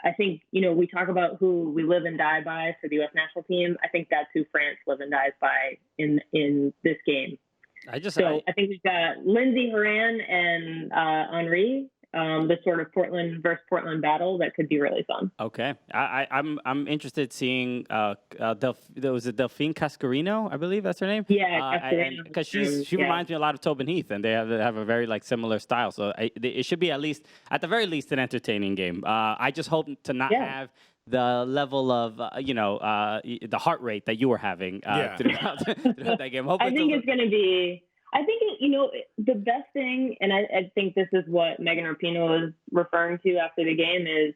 I think, we talk about who we live and die by for the U.S. national team. I think that's who France live and dies by in this game. I think we've got Lindsay Horan and Henri, the sort of Portland versus Portland battle that could be really fun. Okay, I'm interested seeing was it Delphine Cascarino, I believe that's her name. Yeah, because she reminds me a lot of Tobin Heath, and they have a very similar style. So it should be at the very least an entertaining game. I just hope to not have the level of the heart rate that you were having throughout that game. I think it's going to be. I think the best thing, and I think this is what Megan Rapinoe was referring to after the game is,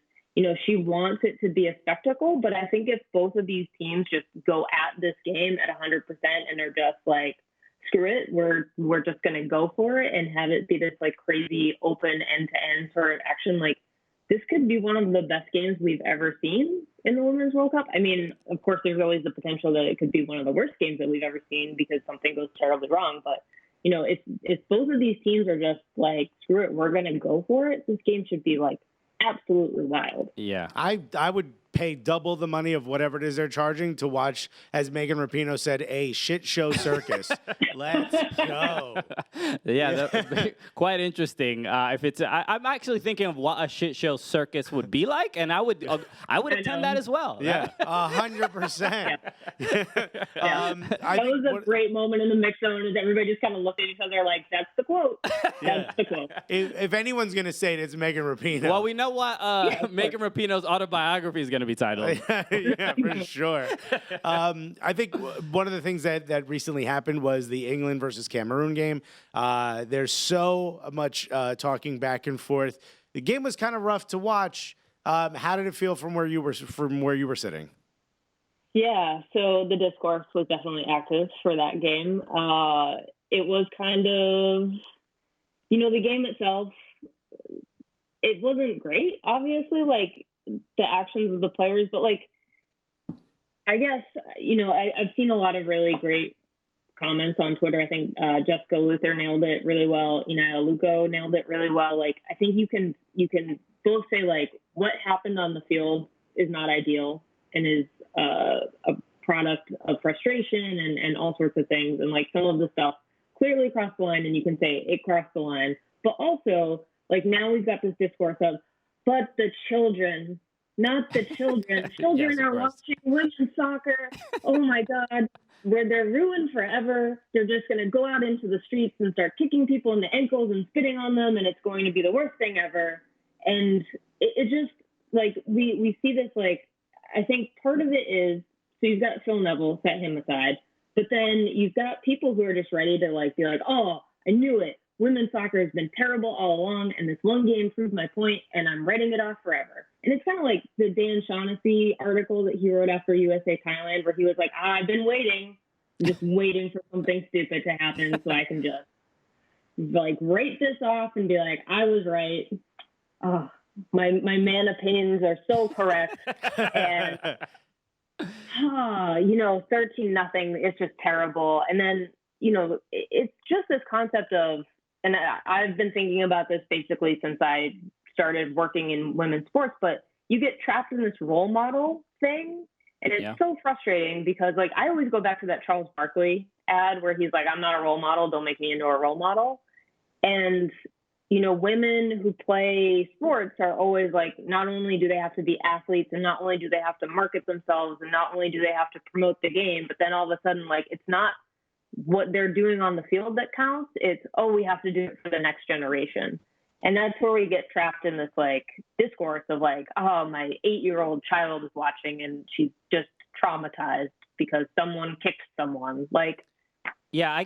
she wants it to be a spectacle. But I think if both of these teams just go at this game at 100% and they're just screw it, we're just going to go for it and have it be this crazy open end-to-end sort of action. This could be one of the best games we've ever seen in the Women's World Cup. I mean, of course, there's always the potential that it could be one of the worst games that we've ever seen because something goes terribly wrong. But, you know, if both of these teams are just like, screw it, we're going to go for it, this game should be like absolutely wild. Yeah. I would pay double the money of whatever it is they're charging to watch, as Megan Rapinoe said, a shit show circus. Let's go. Yeah, that, quite interesting. If it's, I'm actually thinking of what a shit show circus would be like, and I would attend that as well. Yeah, 100%. That was a great moment in the mix zone, as everybody just kind of looked at each other like, "That's the quote. That's the quote." If anyone's gonna say it, it's Megan Rapinoe. Well, we know what Megan Rapinoe's autobiography is going to be titled. Yeah, for sure. I think one of the things that recently happened was the England versus Cameroon game. There's so much talking back and forth. The game was kind of rough to watch. How did it feel from where you were sitting? Yeah, so the discourse was definitely active for that game. It was kind of, you know, the game itself, it wasn't great, obviously, like the actions of the players, but like, I guess, you know, I've seen a lot of really great comments on Twitter. I think Jessica Luther nailed it really well. Inaya Luko nailed it really well. Like, I think you can both say like what happened on the field is not ideal and is a product of frustration and all sorts of things. And like some of the stuff clearly crossed the line, and you can say it crossed the line. But also, like, now we've got this discourse of, but the children, not the children. Children are watching women's soccer. Oh my God, where they're ruined forever. They're just going to go out into the streets and start kicking people in the ankles and spitting on them, and it's going to be the worst thing ever. And it just, like, we see this, like, I think part of it is, so you've got Phil Neville, set him aside, but then you've got people who are just ready to, like, be like, oh, I knew it. Women's soccer has been terrible all along, and this one game proved my point, and I'm writing it off forever. And it's kind of like the Dan Shaughnessy article that he wrote after USA Thailand, where he was like, I've been waiting, just waiting for something stupid to happen so I can just, like, write this off and be like, I was right. Oh, my man opinions are so correct. And, you know, 13-0, it's just terrible. And then, you know, it's just this concept of, and I've been thinking about this basically since I started working in women's sports, but you get trapped in this role model thing. And it's so frustrating because, like, I always go back to that Charles Barkley ad where he's like, I'm not a role model. Don't make me into a role model. And, you know, women who play sports are always like, not only do they have to be athletes and not only do they have to market themselves and not only do they have to promote the game, but then all of a sudden, like, it's not what they're doing on the field that counts. It's, oh, we have to do it for the next generation. And that's where we get trapped in this, like, discourse of like, oh, my 8-year-old child is watching and she's just traumatized because someone kicked someone. Like, yeah, I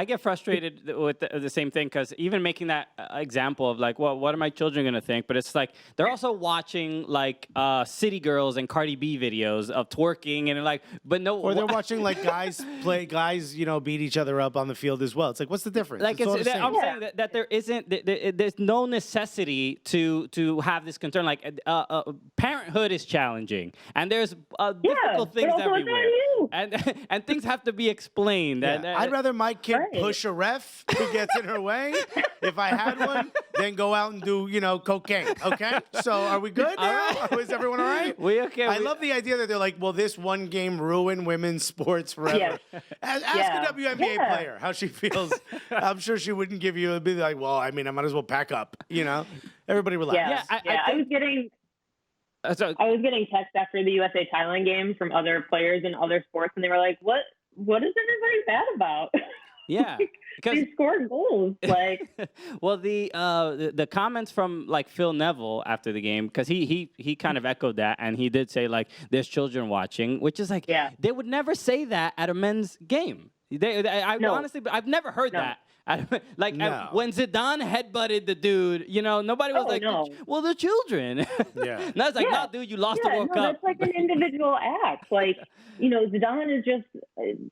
get frustrated with the same thing, because even making that example of like, well, what are my children going to think? But it's like they're also watching like City Girls and Cardi B videos of twerking and like, but no. Or they're watching like guys, you know, beat each other up on the field as well. It's like, what's the difference? Like, I'm saying that there isn't, there's no necessity to have this concern. Like, parenthood is challenging, and there's difficult things everywhere, and things have to be explained. Yeah. And, I'd rather my kid push a ref who gets in her way, if I had one, than go out and do, you know, cocaine. Okay? So are we good now? Right. Is everyone all right? I love the idea that they're like, well, this one game ruined women's sports forever. Yeah. Ask a WNBA player how she feels. I'm sure she wouldn't give you, be like, well, I mean, I might as well pack up, you know? Everybody relax. I was getting... I was getting texts after the USA Thailand game from other players in other sports, and they were like, what is everybody mad about? Yeah, because they scored goals. Like, well, the comments from like Phil Neville after the game, because he kind of echoed that, and he did say like, there's children watching, which is like, they would never say that at a men's game. Honestly, I've never heard that. Like, when Zidane headbutted the dude, you know, nobody was like, well, the children. Yeah. And I was like, no, dude, you lost the World Cup. That's like an individual act. Like, you know, Zidane is just,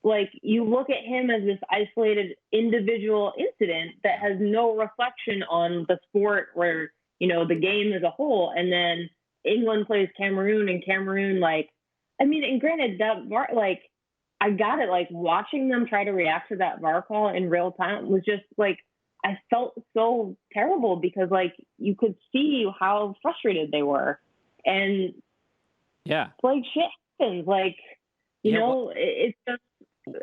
like, you look at him as this isolated individual incident that has no reflection on the sport or, you know, the game as a whole. And then England plays Cameroon, and Cameroon, like, I mean, and granted, that, like, I got it. Like watching them try to react to that VAR call in real time was just like, I felt so terrible because like you could see how frustrated they were. And like shit happens. Like, you know, it's just,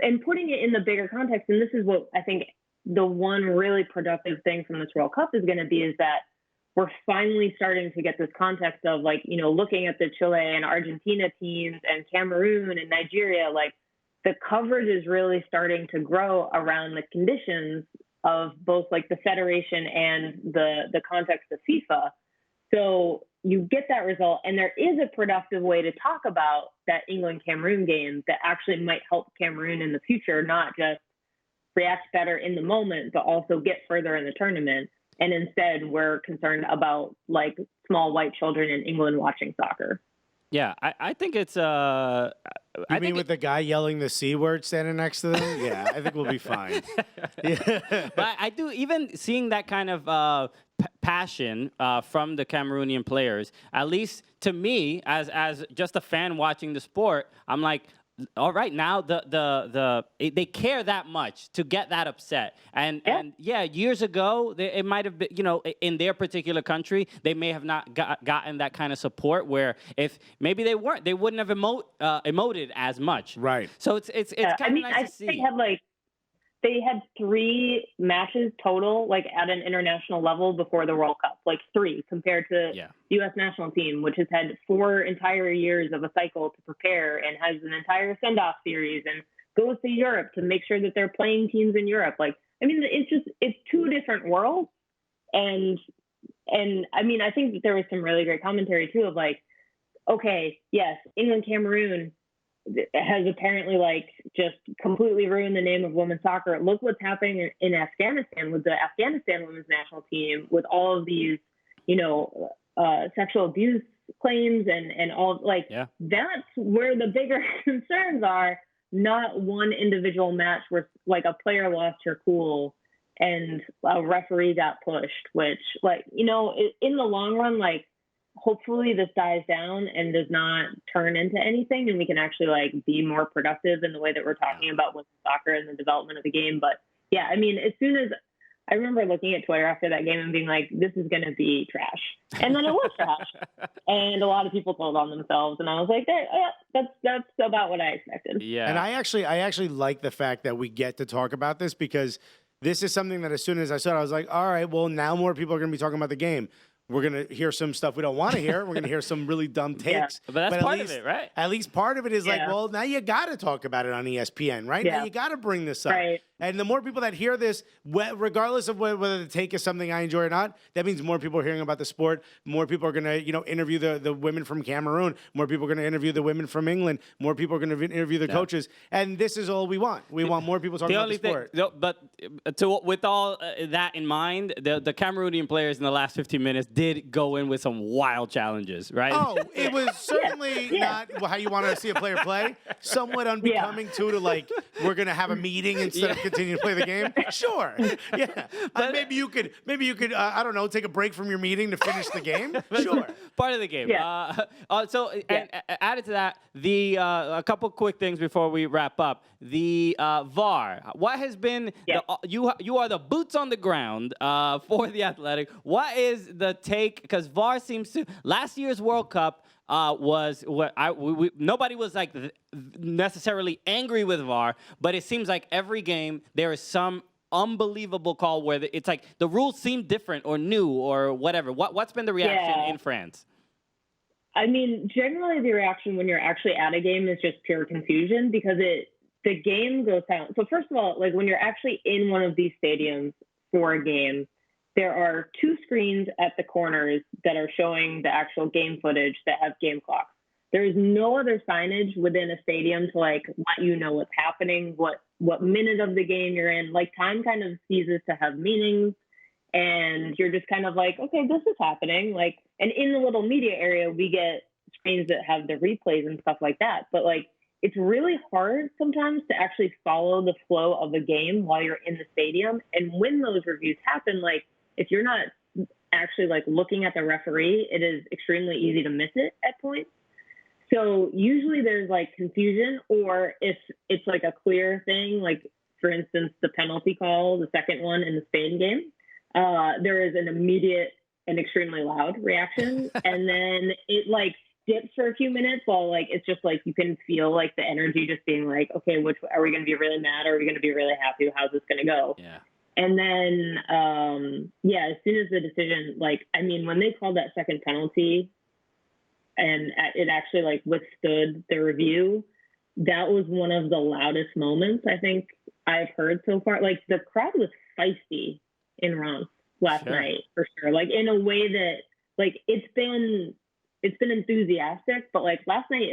and putting it in the bigger context. And this is what I think the one really productive thing from this World Cup is going to be, is that we're finally starting to get this context of like, you know, looking at the Chile and Argentina teams and Cameroon and Nigeria, like the coverage is really starting to grow around the conditions of both like the federation and the context of FIFA. So you get that result, and there is a productive way to talk about that England-Cameroon game that actually might help Cameroon in the future, not just react better in the moment, but also get further in the tournament. And instead, we're concerned about like small white children in England watching soccer. Yeah, I think it's You mean with the guy yelling the C word standing next to them? Yeah, I think we'll be fine. Yeah. But I do, even seeing that kind of passion from the Cameroonian players, at least to me, as just a fan watching the sport, I'm like, all right, now they care that much to get that upset. And years ago, it might have been, you know, in their particular country, they may have not gotten that kind of support, where if maybe they wouldn't have emoted as much. Right. So it's kind of nice to see. They had 3 matches total, like at an international level before the World Cup, like 3 compared to the U.S. national team, which has had 4 entire years of a cycle to prepare and has an entire send-off series and goes to Europe to make sure that they're playing teams in Europe. Like, I mean, it's 2 different worlds. And I mean, I think that there was some really great commentary too of like, okay, yes, England, Cameroon has apparently like just completely ruined the name of women's soccer. Look what's happening in Afghanistan with the Afghanistan women's national team, with all of these, you know, sexual abuse claims and all, like, that's where the bigger concerns are, not one individual match where like a player lost her cool and a referee got pushed, which, like, you know, in the long run, like, hopefully this dies down and does not turn into anything, and we can actually like be more productive in the way that we're talking about women's soccer and the development of the game. But yeah, I mean, as soon as I remember looking at Twitter after that game and being like, this is going to be trash. And then it was trash. And a lot of people told on themselves. And I was like, that's about what I expected. Yeah. And I actually like the fact that we get to talk about this, because this is something that as soon as I saw it, I was like, all right, well, now more people are going to be talking about the game. We're going to hear some stuff we don't want to hear. We're going to hear some really dumb takes. But that's part of it, right? At least part of it is like, well, now you got to talk about it on ESPN, right? Now you got to bring this up. Right. And the more people that hear this, regardless of whether the take is something I enjoy or not, that means more people are hearing about the sport. More people are going to, you know, interview the women from Cameroon. More people are going to interview the women from England. More people are going to interview the coaches. And this is all we want. We want more people talking about the sport. With all that in mind, the Cameroonian players in the last 15 minutes did go in with some wild challenges, right? Oh, it was certainly not how you want to see a player play. Somewhat unbecoming, too, to like, we're going to have a meeting instead of continue to play the game. Sure. Yeah. Maybe you could, I don't know, take a break from your meeting to finish the game. Sure. Part of the game. Yeah. And added to that, a couple quick things before we wrap up. The VAR. What has been, you are the boots on the ground for the Athletic. What is the take? Because VAR seems to, last year's World Cup, was what nobody was like necessarily angry with VAR, but it seems like every game there is some unbelievable call where it's like the rules seem different or new or whatever. What's been the reaction in France? I mean, generally the reaction when you're actually at a game is just pure confusion, because the game goes down. So first of all, like when you're actually in one of these stadiums for a game, there are 2 screens at the corners that are showing the actual game footage that have game clocks. There is no other signage within a stadium to like let you know what's happening, what minute of the game you're in. Like time kind of ceases to have meaning, and you're just kind of like, okay, this is happening. Like, and in the little media area, we get screens that have the replays and stuff like that. But like, it's really hard sometimes to actually follow the flow of a game while you're in the stadium. And when those reviews happen, like, if you're not actually like looking at the referee, it is extremely easy to miss it at points. So usually there's like confusion, or if it's like a clear thing, like for instance, the penalty call, the second one in the Spain game, there is an immediate and extremely loud reaction. And then it like dips for a few minutes while like, it's just like, you can feel like the energy just being like, okay, which are we going to be really mad? Or are we going to be really happy? How's this going to go? Yeah. And then, as soon as the decision, like, I mean, when they called that second penalty and it actually like withstood the review, that was one of the loudest moments I think I've heard so far. Like the crowd was feisty in Reims last night for sure. Like in a way that like it's been enthusiastic, but like last night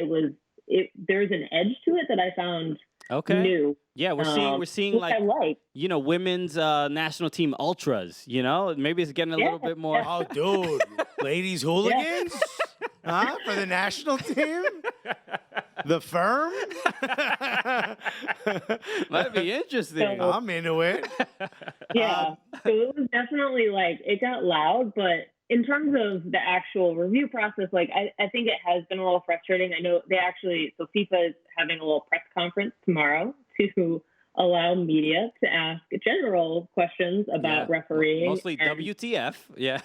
there's an edge to it that I found new. Yeah, we're seeing like you know, women's national team ultras. You know, maybe it's getting a little bit more. Oh, dude, ladies hooligans, huh? For the national team, the firm. Might be interesting. I'm into it. Yeah, so it was definitely like it got loud, but in terms of the actual review process, like I think it has been a little frustrating. I know so FIFA is having a little press conference tomorrow to allow media to ask general questions about refereeing. Mostly WTF, yeah.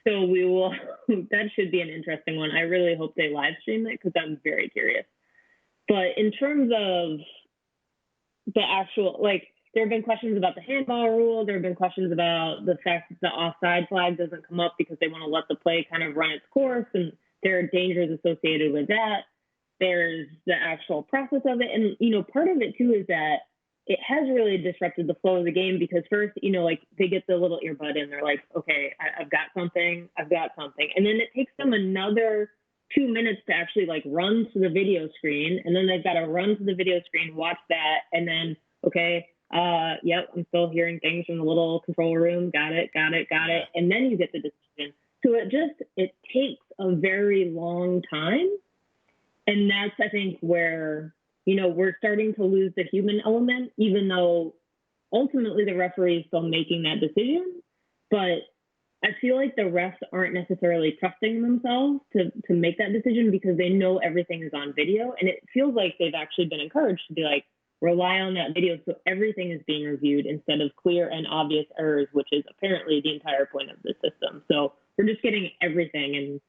So we will, that should be an interesting one. I really hope they live stream it because I'm very curious. But in terms of the actual, like, there have been questions about the handball rule. There have been questions about the fact that the offside flag doesn't come up because they want to let the play kind of run its course, and there are dangers associated with that. There's the actual process of it. And, you know, part of it, too, is that it has really disrupted the flow of the game because first, you know, like they get the little earbud in. They're like, okay, I've got something. And then it takes them another 2 minutes to actually like run to the video screen. And then they've got to run to the video screen, watch that. And then, okay, yep, I'm still hearing things from the little control room. Got it. And then you get the decision. So it takes a very long time. And that's, I think, where, you know, we're starting to lose the human element, even though ultimately the referee is still making that decision. But I feel like the refs aren't necessarily trusting themselves to make that decision because they know everything is on video. And it feels like they've actually been encouraged to be like, rely on that video so everything is being reviewed instead of clear and obvious errors, which is apparently the entire point of the system. So we're just getting everything. And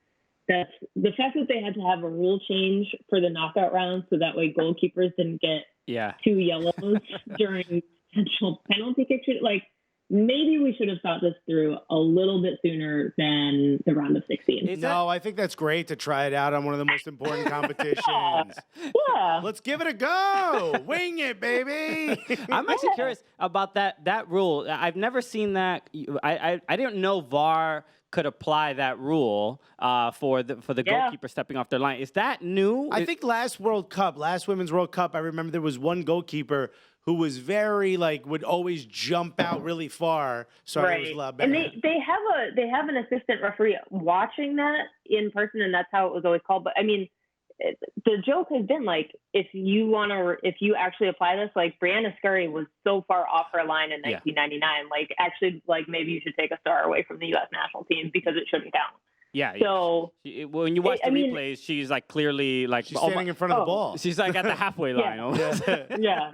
that's the fact that they had to have a rule change for the knockout round so that way goalkeepers didn't get 2 yellows during potential penalty kicks. Like, maybe we should have thought this through a little bit sooner than the round of 16. I think that's great to try it out on one of the most important competitions. Yeah. Let's give it a go. Wing it, baby. I'm actually curious about that rule. I've never seen that. I didn't know VAR could apply that rule for the goalkeeper stepping off their line. Is that new? I think last Women's World Cup, I remember there was one goalkeeper who was very would always jump out really far. Sorry, it was a lot better. And they have an assistant referee watching that in person, and that's how it was always called. But I mean, the joke has been like, if you actually apply this, like Brianna Scurry was so far off her line in 1999, like actually, like maybe you should take a star away from the U.S. national team because it shouldn't count. Yeah. So when you watch the replays, she's like clearly like she's standing in front of the ball. She's like at the halfway line. Yeah.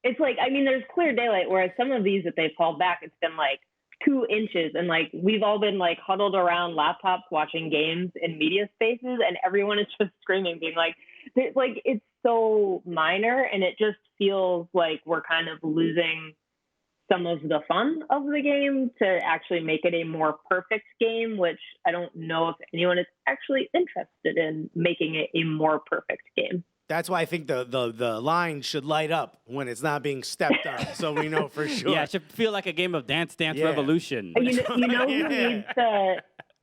It's like, I mean, there's clear daylight. Whereas some of these that they've called back, it's been like 2 inches, and like we've all been like huddled around laptops watching games in media spaces, and everyone is just screaming, being like it's so minor, and it just feels like we're kind of losing some of the fun of the game to actually make it a more perfect game, which I don't know if anyone is actually interested in making it a more perfect game. That's why I think the line should light up when it's not being stepped on, so we know for sure. Yeah, it should feel like a game of Dance Revolution. You know who needs to...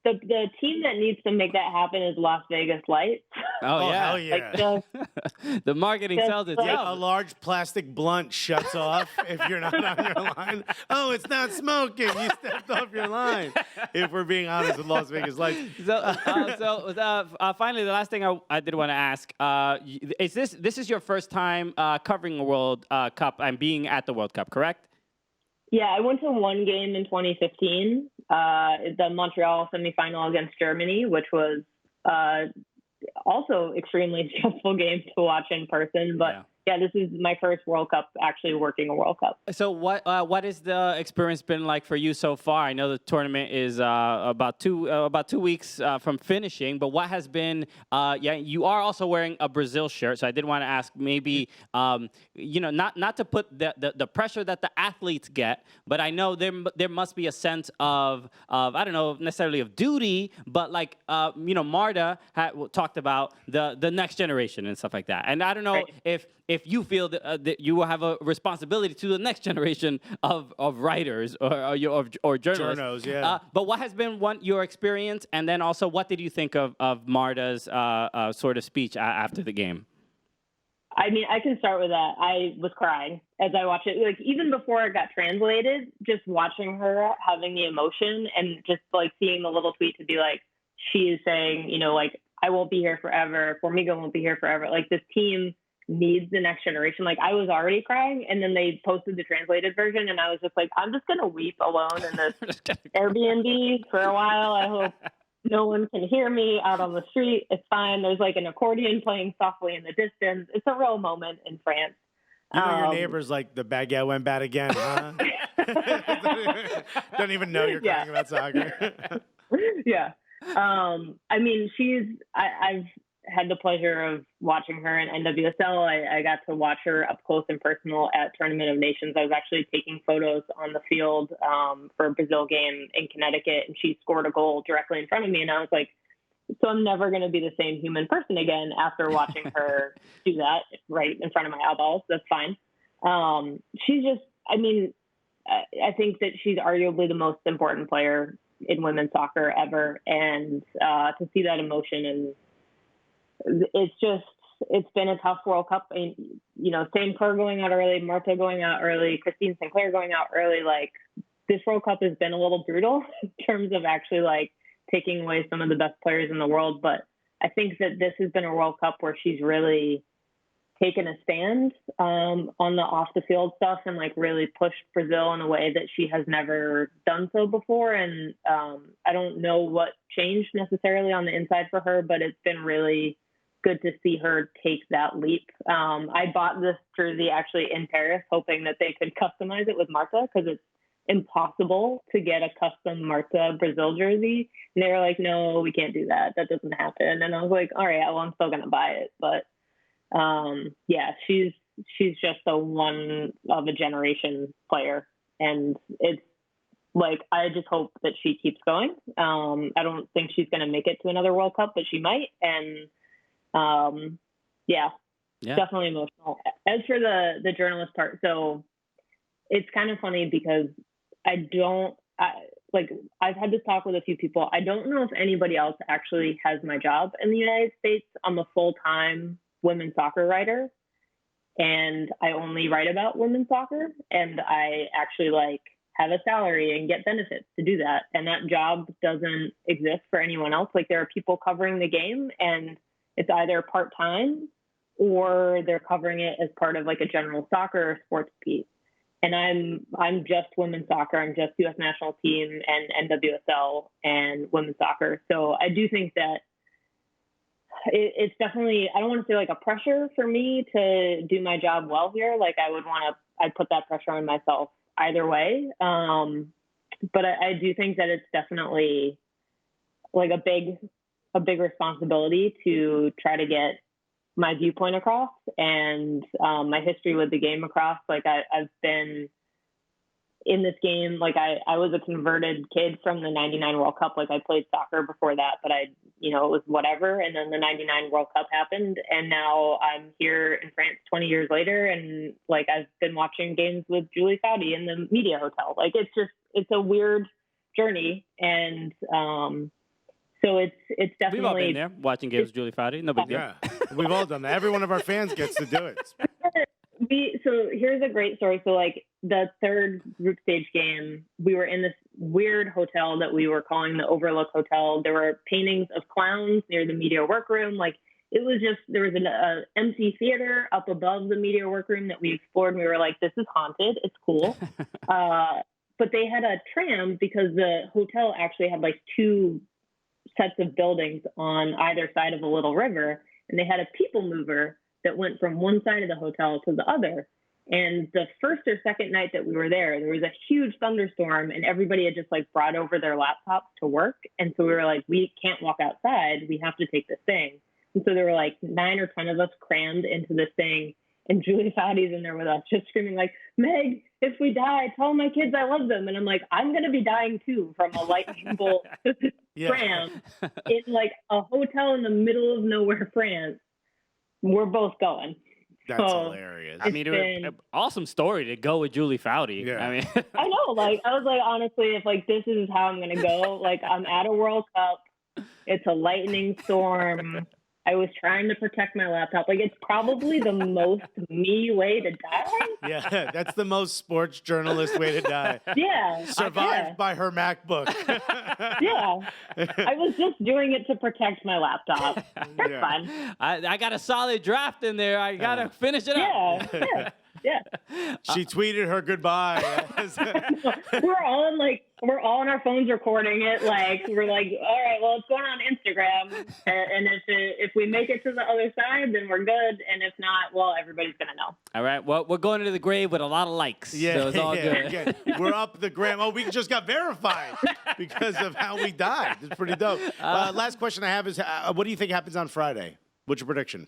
The team that needs to make that happen is Las Vegas Lights. Oh, yeah. Hell yeah. The marketing sells it. A large plastic blunt shuts off if you're not on your line. Oh, it's not smoking. You stepped off your line. If we're being honest with Las Vegas Lights. So finally, the last thing I did want to ask, is this is your first time covering a World Cup and being at the World Cup, correct? Yeah, I went to one game in 2015, the Montreal semifinal against Germany, which was also extremely stressful game to watch in person. But yeah, this is my first World Cup actually working a World Cup. So what is the experience been like for you so far? I know the tournament is about 2 weeks from finishing, but what has been? You are also wearing a Brazil shirt, so I did want to ask maybe not to put the pressure that the athletes get, but I know there must be a sense of I don't know necessarily of duty, but like Marta talked about the next generation and stuff like that, and I don't know if you feel that you will have a responsibility to the next generation of writers or journalists. Journos, yeah. But what has been your experience, and then also what did you think of Marta's sort of speech after the game? I mean, I can start with that. I was crying as I watched it. Like, even before it got translated, just watching her having the emotion and just like seeing the little tweet to be like, she is saying, like, I won't be here forever. Formiga won't be here forever. Like, this team needs the next generation. Like, I was already crying, and then they posted the translated version, and I was just like, I'm just gonna weep alone in this Airbnb for a while. I hope no one can hear me out on the street. It's fine. There's like an accordion playing softly in the distance. It's a real moment in France. Your neighbor's like, the baguette went bad again, huh? Don't even know you're crying about soccer. Yeah. I mean, I've had the pleasure of watching her in NWSL. I got to watch her up close and personal at Tournament of Nations. I was actually taking photos on the field for a Brazil game in Connecticut, and she scored a goal directly in front of me. And I was like, so I'm never going to be the same human person again after watching her do that right in front of my eyeballs. That's fine. She's just, I mean, I think that she's arguably the most important player in women's soccer ever. And to see that emotion, and it's been a tough World Cup. I mean, St. Clair going out early, Marta going out early, Christine Sinclair going out early. Like, this World Cup has been a little brutal in terms of actually like taking away some of the best players in the world. But I think that this has been a World Cup where she's really taken a stand on the off the field stuff and like really pushed Brazil in a way that she has never done so before. And I don't know what changed necessarily on the inside for her, but it's been really good to see her take that leap. I bought this jersey actually in Paris, hoping that they could customize it with Marta, because it's impossible to get a custom Marta Brazil jersey. And they were like, no, we can't do that. That doesn't happen. And I was like, all right, well, I'm still going to buy it. But yeah, she's just a one of a generation player. And it's like, I just hope that she keeps going. I don't think she's going to make it to another World Cup, but she might. And yeah, definitely emotional. As for the journalist part, so it's kind of funny because I've had this talk with a few people. I don't know if anybody else actually has my job in the United States. I'm a full-time women's soccer writer, and I only write about women's soccer, and I actually like have a salary and get benefits to do that. And that job doesn't exist for anyone else. Like, there are people covering the game, and it's either part-time or they're covering it as part of like a general soccer or sports piece. And I'm just women's soccer. I'm just U.S. national team and NWSL and women's soccer. So I do think that it's definitely, I don't want to say like a pressure for me to do my job well here. Like, I'd put that pressure on myself either way. But I do think that it's definitely like a big responsibility to try to get my viewpoint across and my history with the game across. Like, I've been in this game. Like, I was a converted kid from the 99 World Cup. Like, I played soccer before that, but it was whatever. And then the 99 World Cup happened. And now I'm here in France 20 years later. And like, I've been watching games with Julie Foudy in the media hotel. Like, it's a weird journey. And, so it's definitely. We've all been there watching games with Julie Foudy. No big deal. Yeah, we've all done that. Every one of our fans gets to do it. So here's a great story. So like, the third group stage game, we were in this weird hotel that we were calling the Overlook Hotel. There were paintings of clowns near the media workroom. Like, it was just, there was an empty theater up above the media workroom that we explored. And we were like, this is haunted. It's cool. But they had a tram because the hotel actually had like two sets of buildings on either side of a little river, and they had a people mover that went from one side of the hotel to the other. And the first or second night that we were there was a huge thunderstorm, and everybody had just like brought over their laptops to work. And so we were like, we can't walk outside. We have to take this thing. And so there were like 9 or 10 of us crammed into this thing. And Julie Foudy's in there with us, just screaming like, Meg, if we die, tell my kids I love them. And I'm like, I'm going to be dying too from a lightning bolt cram in like a hotel in the middle of nowhere, France. We're both going. That's hilarious. I mean, it was an awesome story to go with Julie Foudy. Yeah. I mean, I know. Like, I was like, honestly, if like this is how I'm going to go, like I'm at a World Cup. It's a lightning storm. I was trying to protect my laptop. Like, it's probably the most me way to die. Yeah, that's the most sports journalist way to die. Yeah. Survived by her MacBook. Yeah. I was just doing it to protect my laptop. That's fine. I got a solid draft in there. I got to finish it up. Yeah. She tweeted her goodbye. We're all on our phones recording it. Like, we're like, all right, well, it's going on Instagram. And if we make it to the other side, then we're good. And if not, well, everybody's going to know. All right. Well, we're going to the grave with a lot of likes. Yeah, so it's all good. We're up the gram. Oh, we just got verified because of how we died. It's pretty dope. Last question I have is, what do you think happens on Friday? What's your prediction?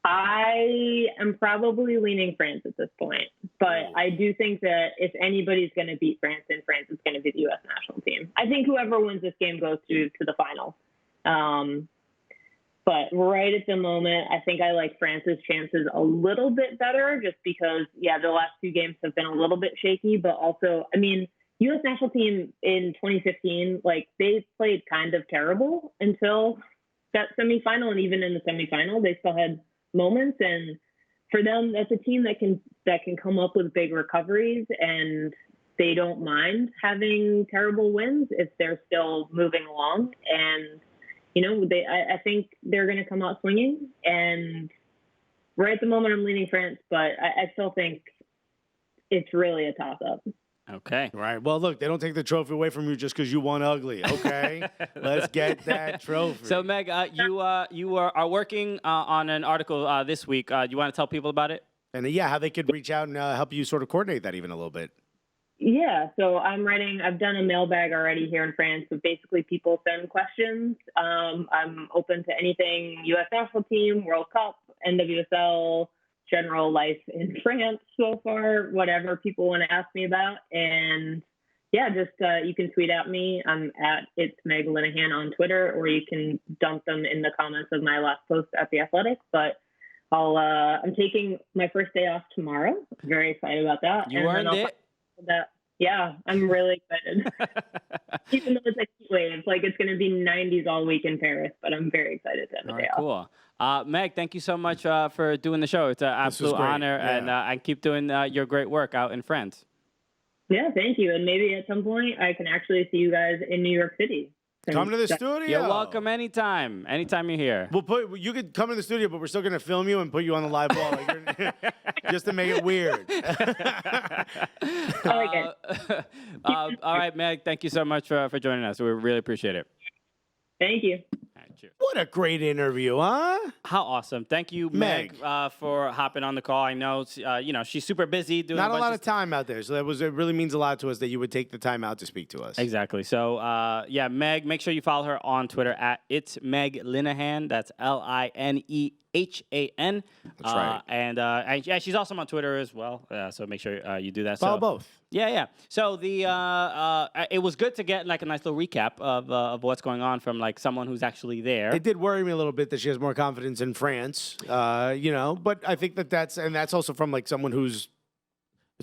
I am probably leaning France at this point, but I do think that if anybody's going to beat France in France, it's going to be the U.S. national team. I think whoever wins this game goes to the final. But right at the moment, I think I like France's chances a little bit better just because, the last 2 games have been a little bit shaky, but also, I mean, U.S. national team in 2015, like they played kind of terrible until that semifinal, and even in the semifinal, they still had moments. And for them, that's a team that can come up with big recoveries, and they don't mind having terrible wins if they're still moving along. And I think they're going to come out swinging. And right at the moment, I'm leaning France, but I still think it's really a toss-up. Okay. Right. Well, look, they don't take the trophy away from you just because you won ugly. Okay. Let's get that trophy. So, Meg, you are working on an article this week. Do you want to tell people about it? And how they could reach out and help you sort of coordinate that even a little bit. Yeah. So I've done a mailbag already here in France. So basically people send questions. I'm open to anything U.S. national team, World Cup, NWSL, general life in France so far, whatever people want to ask me about. And you can tweet at me. I'm at It's Meg Linehan on Twitter, or you can dump them in the comments of my last post at The Athletic. But I'm taking my first day off tomorrow. Very excited about that. You earned it. Yeah, I'm really excited. Even though it's a heat wave, like it's going to be 90s all week in Paris, but I'm very excited to have a day off. Cool. Meg, thank you so much for doing the show. It's an absolute honor, and keep doing your great work out in France. Yeah, thank you. And maybe at some point I can actually see you guys in New York City. Come to the studio. You're welcome anytime. Anytime you're here. You could come to the studio, but we're still going to film you and put you on the live wall just to make it weird. All right, Meg, thank you so much for joining us. We really appreciate it. Thank you. What a great interview, huh? How awesome. Thank you, Meg, for hopping on the call. I know, she's super busy doing Not a lot of time out there, so it really means a lot to us that you would take the time out to speak to us. Exactly. So, Meg, make sure you follow her on Twitter at It's Meg Linehan. That's Linehan. That's right. And she's awesome on Twitter as well. So make sure you do that. Follow both. Yeah. So it was good to get like a nice little recap of what's going on from like someone who's actually there. It did worry me a little bit that she has more confidence in France, but I think that's also from like someone who's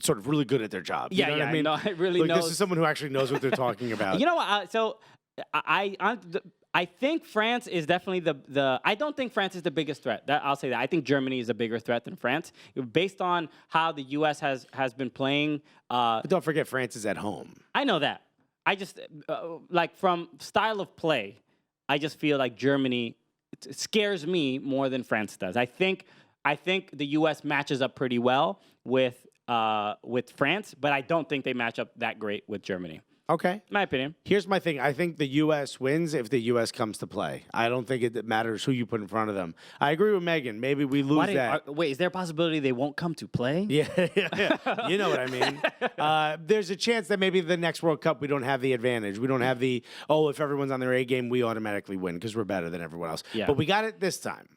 sort of really good at their job. You know what I mean? No, it really knows. This is someone who actually knows what they're talking about. You know what? I think France is definitely I don't think France is the biggest threat. I'll say that. I think Germany is a bigger threat than France, based on how the U.S. has been playing. But don't forget, France is at home. I know that. I just like from style of play, I just feel like Germany it scares me more than France does. I think the U.S. matches up pretty well with France, but I don't think they match up that great with Germany. Okay. My opinion. Here's my thing. I think the U.S. wins if the U.S. comes to play. I don't think it matters who you put in front of them. I agree with Megan. Maybe we lose that. Wait, is there a possibility they won't come to play? Yeah. You know what I mean. There's a chance that maybe the next World Cup we don't have the advantage. We don't have the, if everyone's on their A game, we automatically win because we're better than everyone else. Yeah. But we got it this time.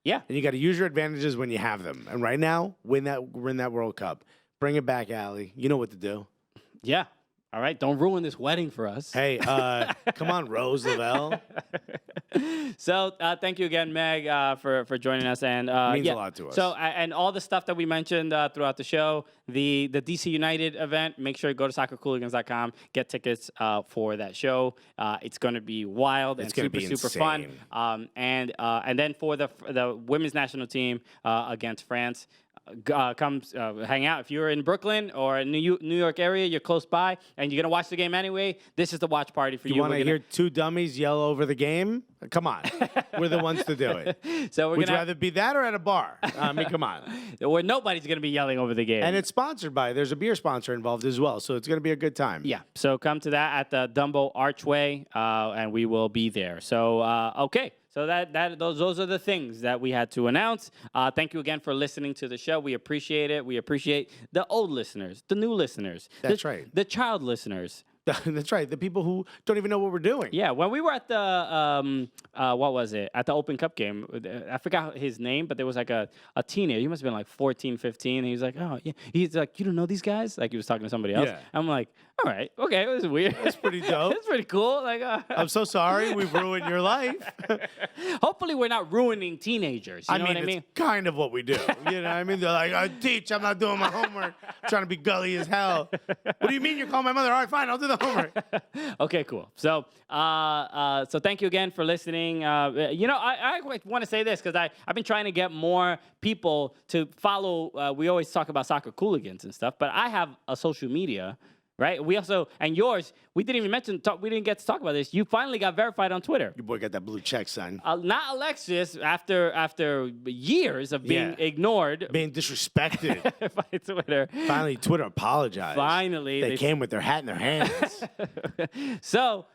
Yeah. And you got to use your advantages when you have them. And right now, win that World Cup. Bring it back, Allie. You know what to do. Yeah. All right, don't ruin this wedding for us. Hey, come on, Rose Lavelle. So thank you again, Meg, for joining us. And means a lot to us. So and all the stuff that we mentioned throughout the show, the DC United event, make sure you go to soccercooligans.com, get tickets for that show. It's going to be wild and super fun. And then for the women's national team against France. Come hang out. If you're in Brooklyn or in New York area, you're close by, and you're going to watch the game anyway, this is the watch party for you. You want to hear two dummies yell over the game? Come on. We're the ones to do it. So Would you rather be that or at a bar? I mean, come on. Where nobody's going to be yelling over the game. And it's sponsored by, there's a beer sponsor involved as well, so it's going to be a good time. Yeah, so come to that at the Dumbo Archway, and we will be there. So, okay. So those are the things that we had to announce. Thank you again for listening to the show. We appreciate it. We appreciate the old listeners, the new listeners. That's right. The child listeners. That's right. The people who don't even know what we're doing. Yeah, when we were at the what was it? At the Open Cup game, I forgot his name, but there was like a teenager. He must have been like 14, 15. And he was like, oh, yeah. He's like, you don't know these guys? Like he was talking to somebody else. Yeah. I'm like, all right, okay, it was weird. It's pretty dope. It's pretty cool. Like, I'm so sorry we've ruined your life. Hopefully, we're not ruining teenagers. You know what I mean? It's kind of what we do. You know what I mean? They're like, I teach. I'm not doing my homework. I'm trying to be gully as hell. What do you mean you're calling my mother? All right, fine. I'll do the homework. Okay, cool. So, so thank you again for listening. I want to say this because I've been trying to get more people to follow. We always talk about soccer cooligans and stuff, but I have a social media. Right? We also, and yours, we didn't even we didn't get to talk about this. You finally got verified on Twitter. Your boy got that blue check, son. Not Alexis, after years of being ignored. Being disrespected. By Twitter. Finally, Twitter apologized. Finally. They came with their hat in their hands. So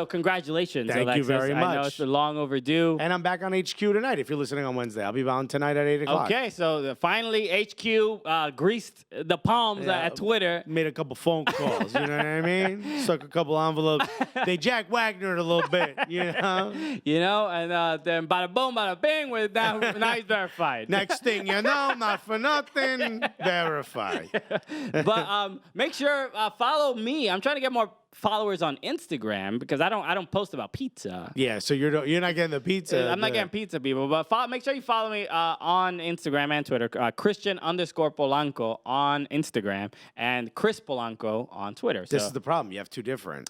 congratulations, Thank Alexis. you very much. I know it's long overdue. And I'm back on HQ tonight. If you're listening on Wednesday, I'll be on tonight at 8 o'clock. Okay, so finally HQ greased the palms at Twitter. Made a couple phone calls, you know what I mean? Stuck a couple envelopes. They Jack Wagnered a little bit, you know? And then bada boom, bada bing, now he's verified. Next thing you know, not for nothing, verified. But make sure follow me. I'm trying to get more followers on Instagram because I don't post about pizza. Yeah, so you're not getting the pizza. I'm not getting pizza, people. But make sure you follow me on Instagram and Twitter. Christian_Polanco on Instagram and Chris Polanco on Twitter. This is the problem. You have two different.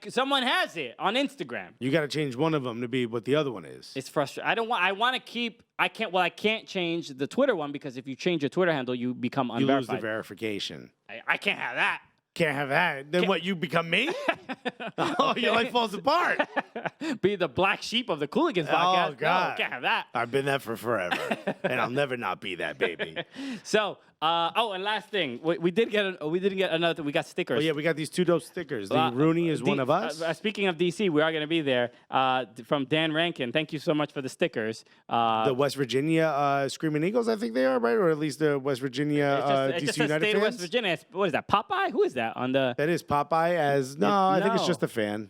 Someone has it on Instagram. You got to change one of them to be what the other one is. It's frustrating. I want to keep. I can't change the Twitter one because if you change your Twitter handle, you become unverified. You lose the verification. I can't have that. Can't have that. Then what, you become me? Oh, your life falls apart. Be the black sheep of the Cooligans podcast. Oh, God. No, can't have that. I've been that for forever. And I'll never not be that, baby. So, and last thing. We did get another thing. We got stickers. Oh, yeah, we got these two dope stickers. The Rooney is one of us. Speaking of DC, we are going to be there. From Dan Rankin. Thank you so much for the stickers. The West Virginia Screaming Eagles, I think they are, right? Or at least the West Virginia DC just United state fans? Of West Virginia. What is that, Popeye? Who is that? On the That is Popeye I think it's just a fan.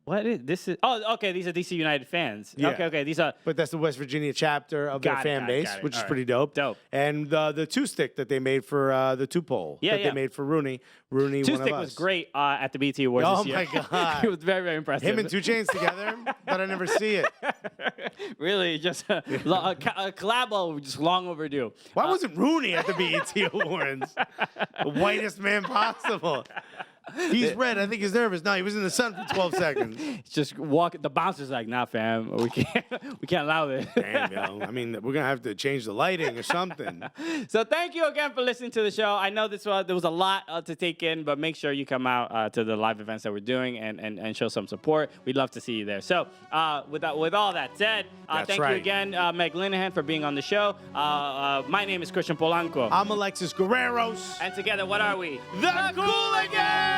What is this? Okay. These are DC United fans. Yeah. Okay. These are. But that's the West Virginia chapter of their fan base, which is pretty dope. Dope. And the two stick that they made for the two pole they made for Rooney. Rooney, two one of stick us. was great at the BT Awards this year. Oh my God! It was very, very impressive. Him and 2 Chainz together, but I never see it. Really, just a collabo just long overdue. Why wasn't Rooney at the BET Awards? The whitest man possible. He's red. I think he's nervous. No, he was in the sun for 12 seconds. Just walk. The bouncer's like, nah, fam, we can't allow this. Damn, yo. I mean, we're gonna have to change the lighting or something. So thank you again for listening to the show. I know there was a lot to take in, but make sure you come out to the live events that we're doing and show some support. We'd love to see you there. So with all that said, thank you again, Meg Linehan, for being on the show. My name is Christian Polanco. I'm Alexis Guerreros. And together, what are we? The Cooligans!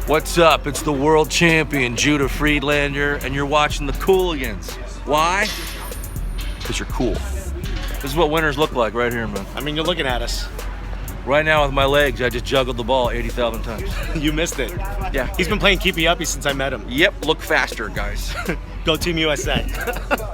What's up? It's the world champion, Judah Friedlander, and you're watching the Cooligans. Why? Because you're cool. This is what winners look like right here, man. I mean, you're looking at us. Right now with my legs, I just juggled the ball 80,000 times. You missed it. Yeah. He's been playing keepy uppy since I met him. Yep, look faster, guys. Go Team USA.